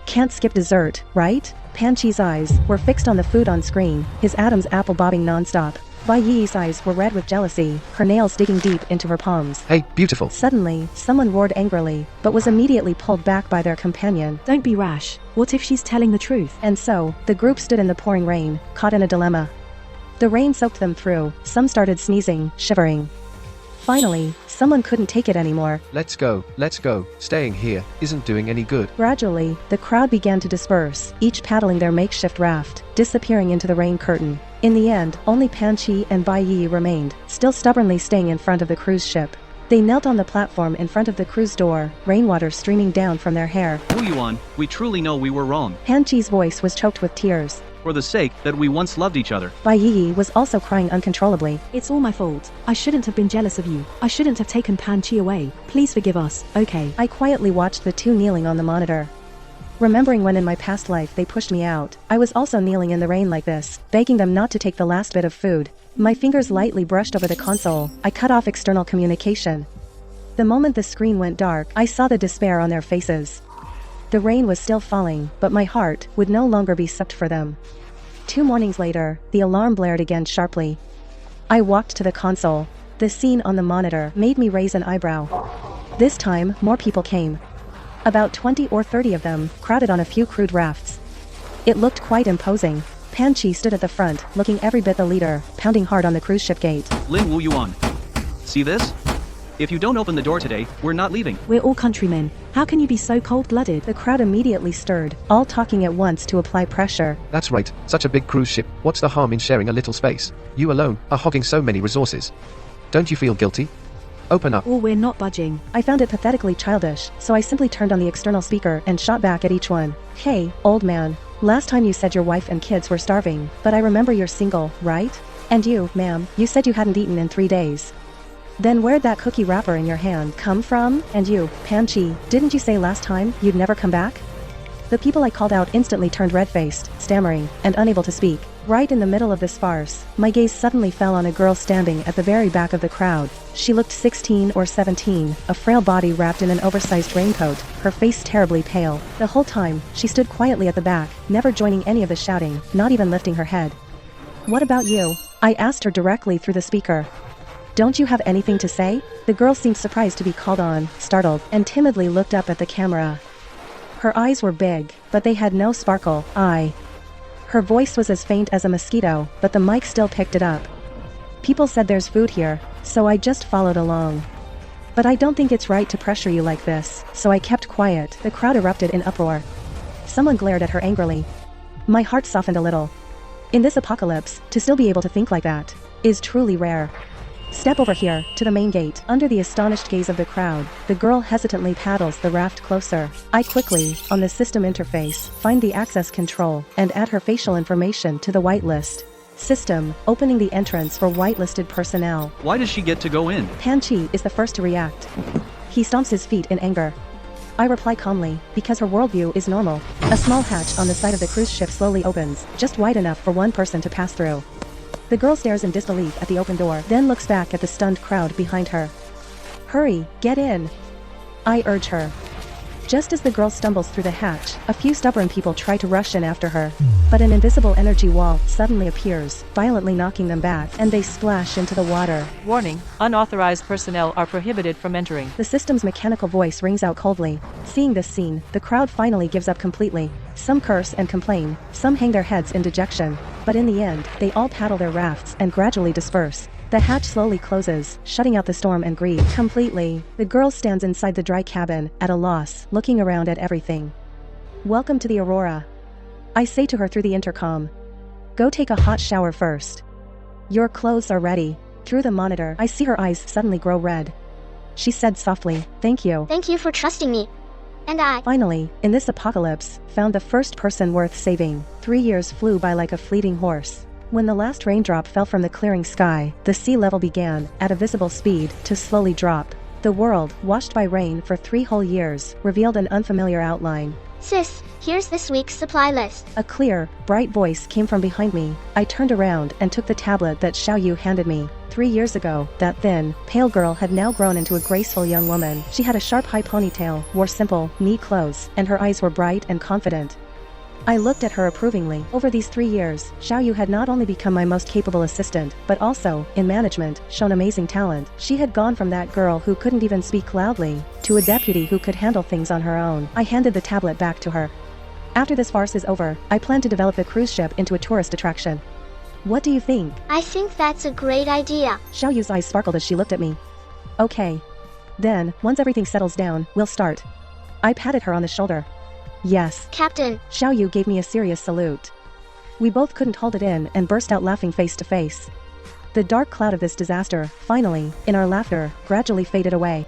Can't skip dessert, right? Pan Chi's eyes were fixed on the food on screen, his Adam's apple bobbing non-stop. Bai Yi's eyes were red with jealousy, her nails digging deep into her palms. Hey, beautiful. Suddenly, someone roared angrily, but was immediately pulled back by their companion. Don't be rash. What if she's telling the truth? And so, the group stood in the pouring rain, caught in a dilemma. The rain soaked them through. Some started sneezing, shivering. Finally, someone couldn't take it anymore. Let's go. Staying here isn't doing any good. Gradually, the crowd began to disperse, each paddling their makeshift raft, disappearing into the rain curtain. In the end, only Pan Chi and Bai Yi remained, still stubbornly staying in front of the cruise ship. They knelt on the platform in front of the cruise door, rainwater streaming down from their hair. Wu Yuan, we truly know we were wrong. Pan Chi's voice was choked with tears. For the sake that we once loved each other. Bai Yi was also crying uncontrollably. It's all my fault. I shouldn't have been jealous of you. I shouldn't have taken Pan Chi away. Please forgive us, okay? I quietly watched the two kneeling on the monitor. Remembering when in my past life they pushed me out, I was also kneeling in the rain like this, begging them not to take the last bit of food. My fingers lightly brushed over the console. I cut off external communication. The moment the screen went dark, I saw the despair on their faces. The rain was still falling, but my heart would no longer be sucked for them. 2 mornings later, the alarm blared again sharply. I walked to the console. The scene on the monitor made me raise an eyebrow. This time, more people came. About 20 or 30 of them, crowded on a few crude rafts. It looked quite imposing. Pan Chi stood at the front, looking every bit the leader, pounding hard on the cruise ship gate. Lin Wu Yuan. See this? If you don't open the door today, we're not leaving. We're all countrymen. How can you be so cold-blooded? The crowd immediately stirred, all talking at once to apply pressure. That's right, such a big cruise ship. What's the harm in sharing a little space? You alone are hogging so many resources. Don't you feel guilty? Open up. Or we're not budging. I found it pathetically childish, so I simply turned on the external speaker and shot back at each one. Hey, old man. Last time you said your wife and kids were starving, but I remember you're single, right? And you, ma'am, you said you hadn't eaten in 3 days. Then where'd that cookie wrapper in your hand come from? And you, Pan Chi, didn't you say last time you'd never come back? The people I called out instantly turned red-faced, stammering, and unable to speak. Right in the middle of this farce, my gaze suddenly fell on a girl standing at the very back of the crowd. She looked 16 or 17, a frail body wrapped in an oversized raincoat, her face terribly pale. The whole time, she stood quietly at the back, never joining any of the shouting, not even lifting her head. What about you? I asked her directly through the speaker. Don't you have anything to say? The girl seemed surprised to be called on, startled, and timidly looked up at the camera. Her eyes were big, but they had no sparkle. Her voice was as faint as a mosquito, but the mic still picked it up. People said there's food here, so I just followed along. But I don't think it's right to pressure you like this, so I kept quiet. The crowd erupted in uproar. Someone glared at her angrily. My heart softened a little. In this apocalypse, to still be able to think like that is truly rare. Step over here, to the main gate. Under the astonished gaze of the crowd, the girl hesitantly paddles the raft closer. I quickly, on the system interface, find the access control, and add her facial information to the whitelist. System, opening the entrance for whitelisted personnel. Why does she get to go in? Pan Chi is the first to react. He stomps his feet in anger. I reply calmly, because her worldview is normal. A small hatch on the side of the cruise ship slowly opens, just wide enough for one person to pass through. The girl stares in disbelief at the open door, then looks back at the stunned crowd behind her. Hurry, get in! I urge her. Just as the girl stumbles through the hatch, a few stubborn people try to rush in after her. But an invisible energy wall suddenly appears, violently knocking them back, and they splash into the water. Warning, unauthorized personnel are prohibited from entering. The system's mechanical voice rings out coldly. Seeing this scene, the crowd finally gives up completely. Some curse and complain, some hang their heads in dejection. But in the end, they all paddle their rafts and gradually disperse. The hatch slowly closes, shutting out the storm and greed completely. The girl stands inside the dry cabin, at a loss, looking around at everything. Welcome to the Aurora. I say to her through the intercom. Go take a hot shower first. Your clothes are ready. Through the monitor, I see her eyes suddenly grow red. She said softly, thank you. Thank you for trusting me. And I Finally, in this apocalypse, found the first person worth saving. 3 years flew by like a fleeting horse. When the last raindrop fell from the clearing sky, the sea level began, at a visible speed, to slowly drop. The world, washed by rain for 3 whole years, revealed an unfamiliar outline. Sis, here's this week's supply list. A clear, bright voice came from behind me. I turned around and took the tablet that Xiao Yu handed me. 3 years ago, that thin, pale girl had now grown into a graceful young woman. She had a sharp high ponytail, wore simple, neat clothes, and her eyes were bright and confident. I looked at her approvingly. Over these 3 years, Xiao Yu had not only become my most capable assistant, but also, in management, shown amazing talent. She had gone from that girl who couldn't even speak loudly, to a deputy who could handle things on her own. I handed the tablet back to her. After this farce is over, I plan to develop the cruise ship into a tourist attraction. What do you think? I think that's a great idea. Xiao Yu's eyes sparkled as she looked at me. Okay. Then, once everything settles down, we'll start. I patted her on the shoulder. Yes. Captain. Xiao Yu gave me a serious salute. We both couldn't hold it in and burst out laughing face to face. The dark cloud of this disaster, finally, in our laughter, gradually faded away.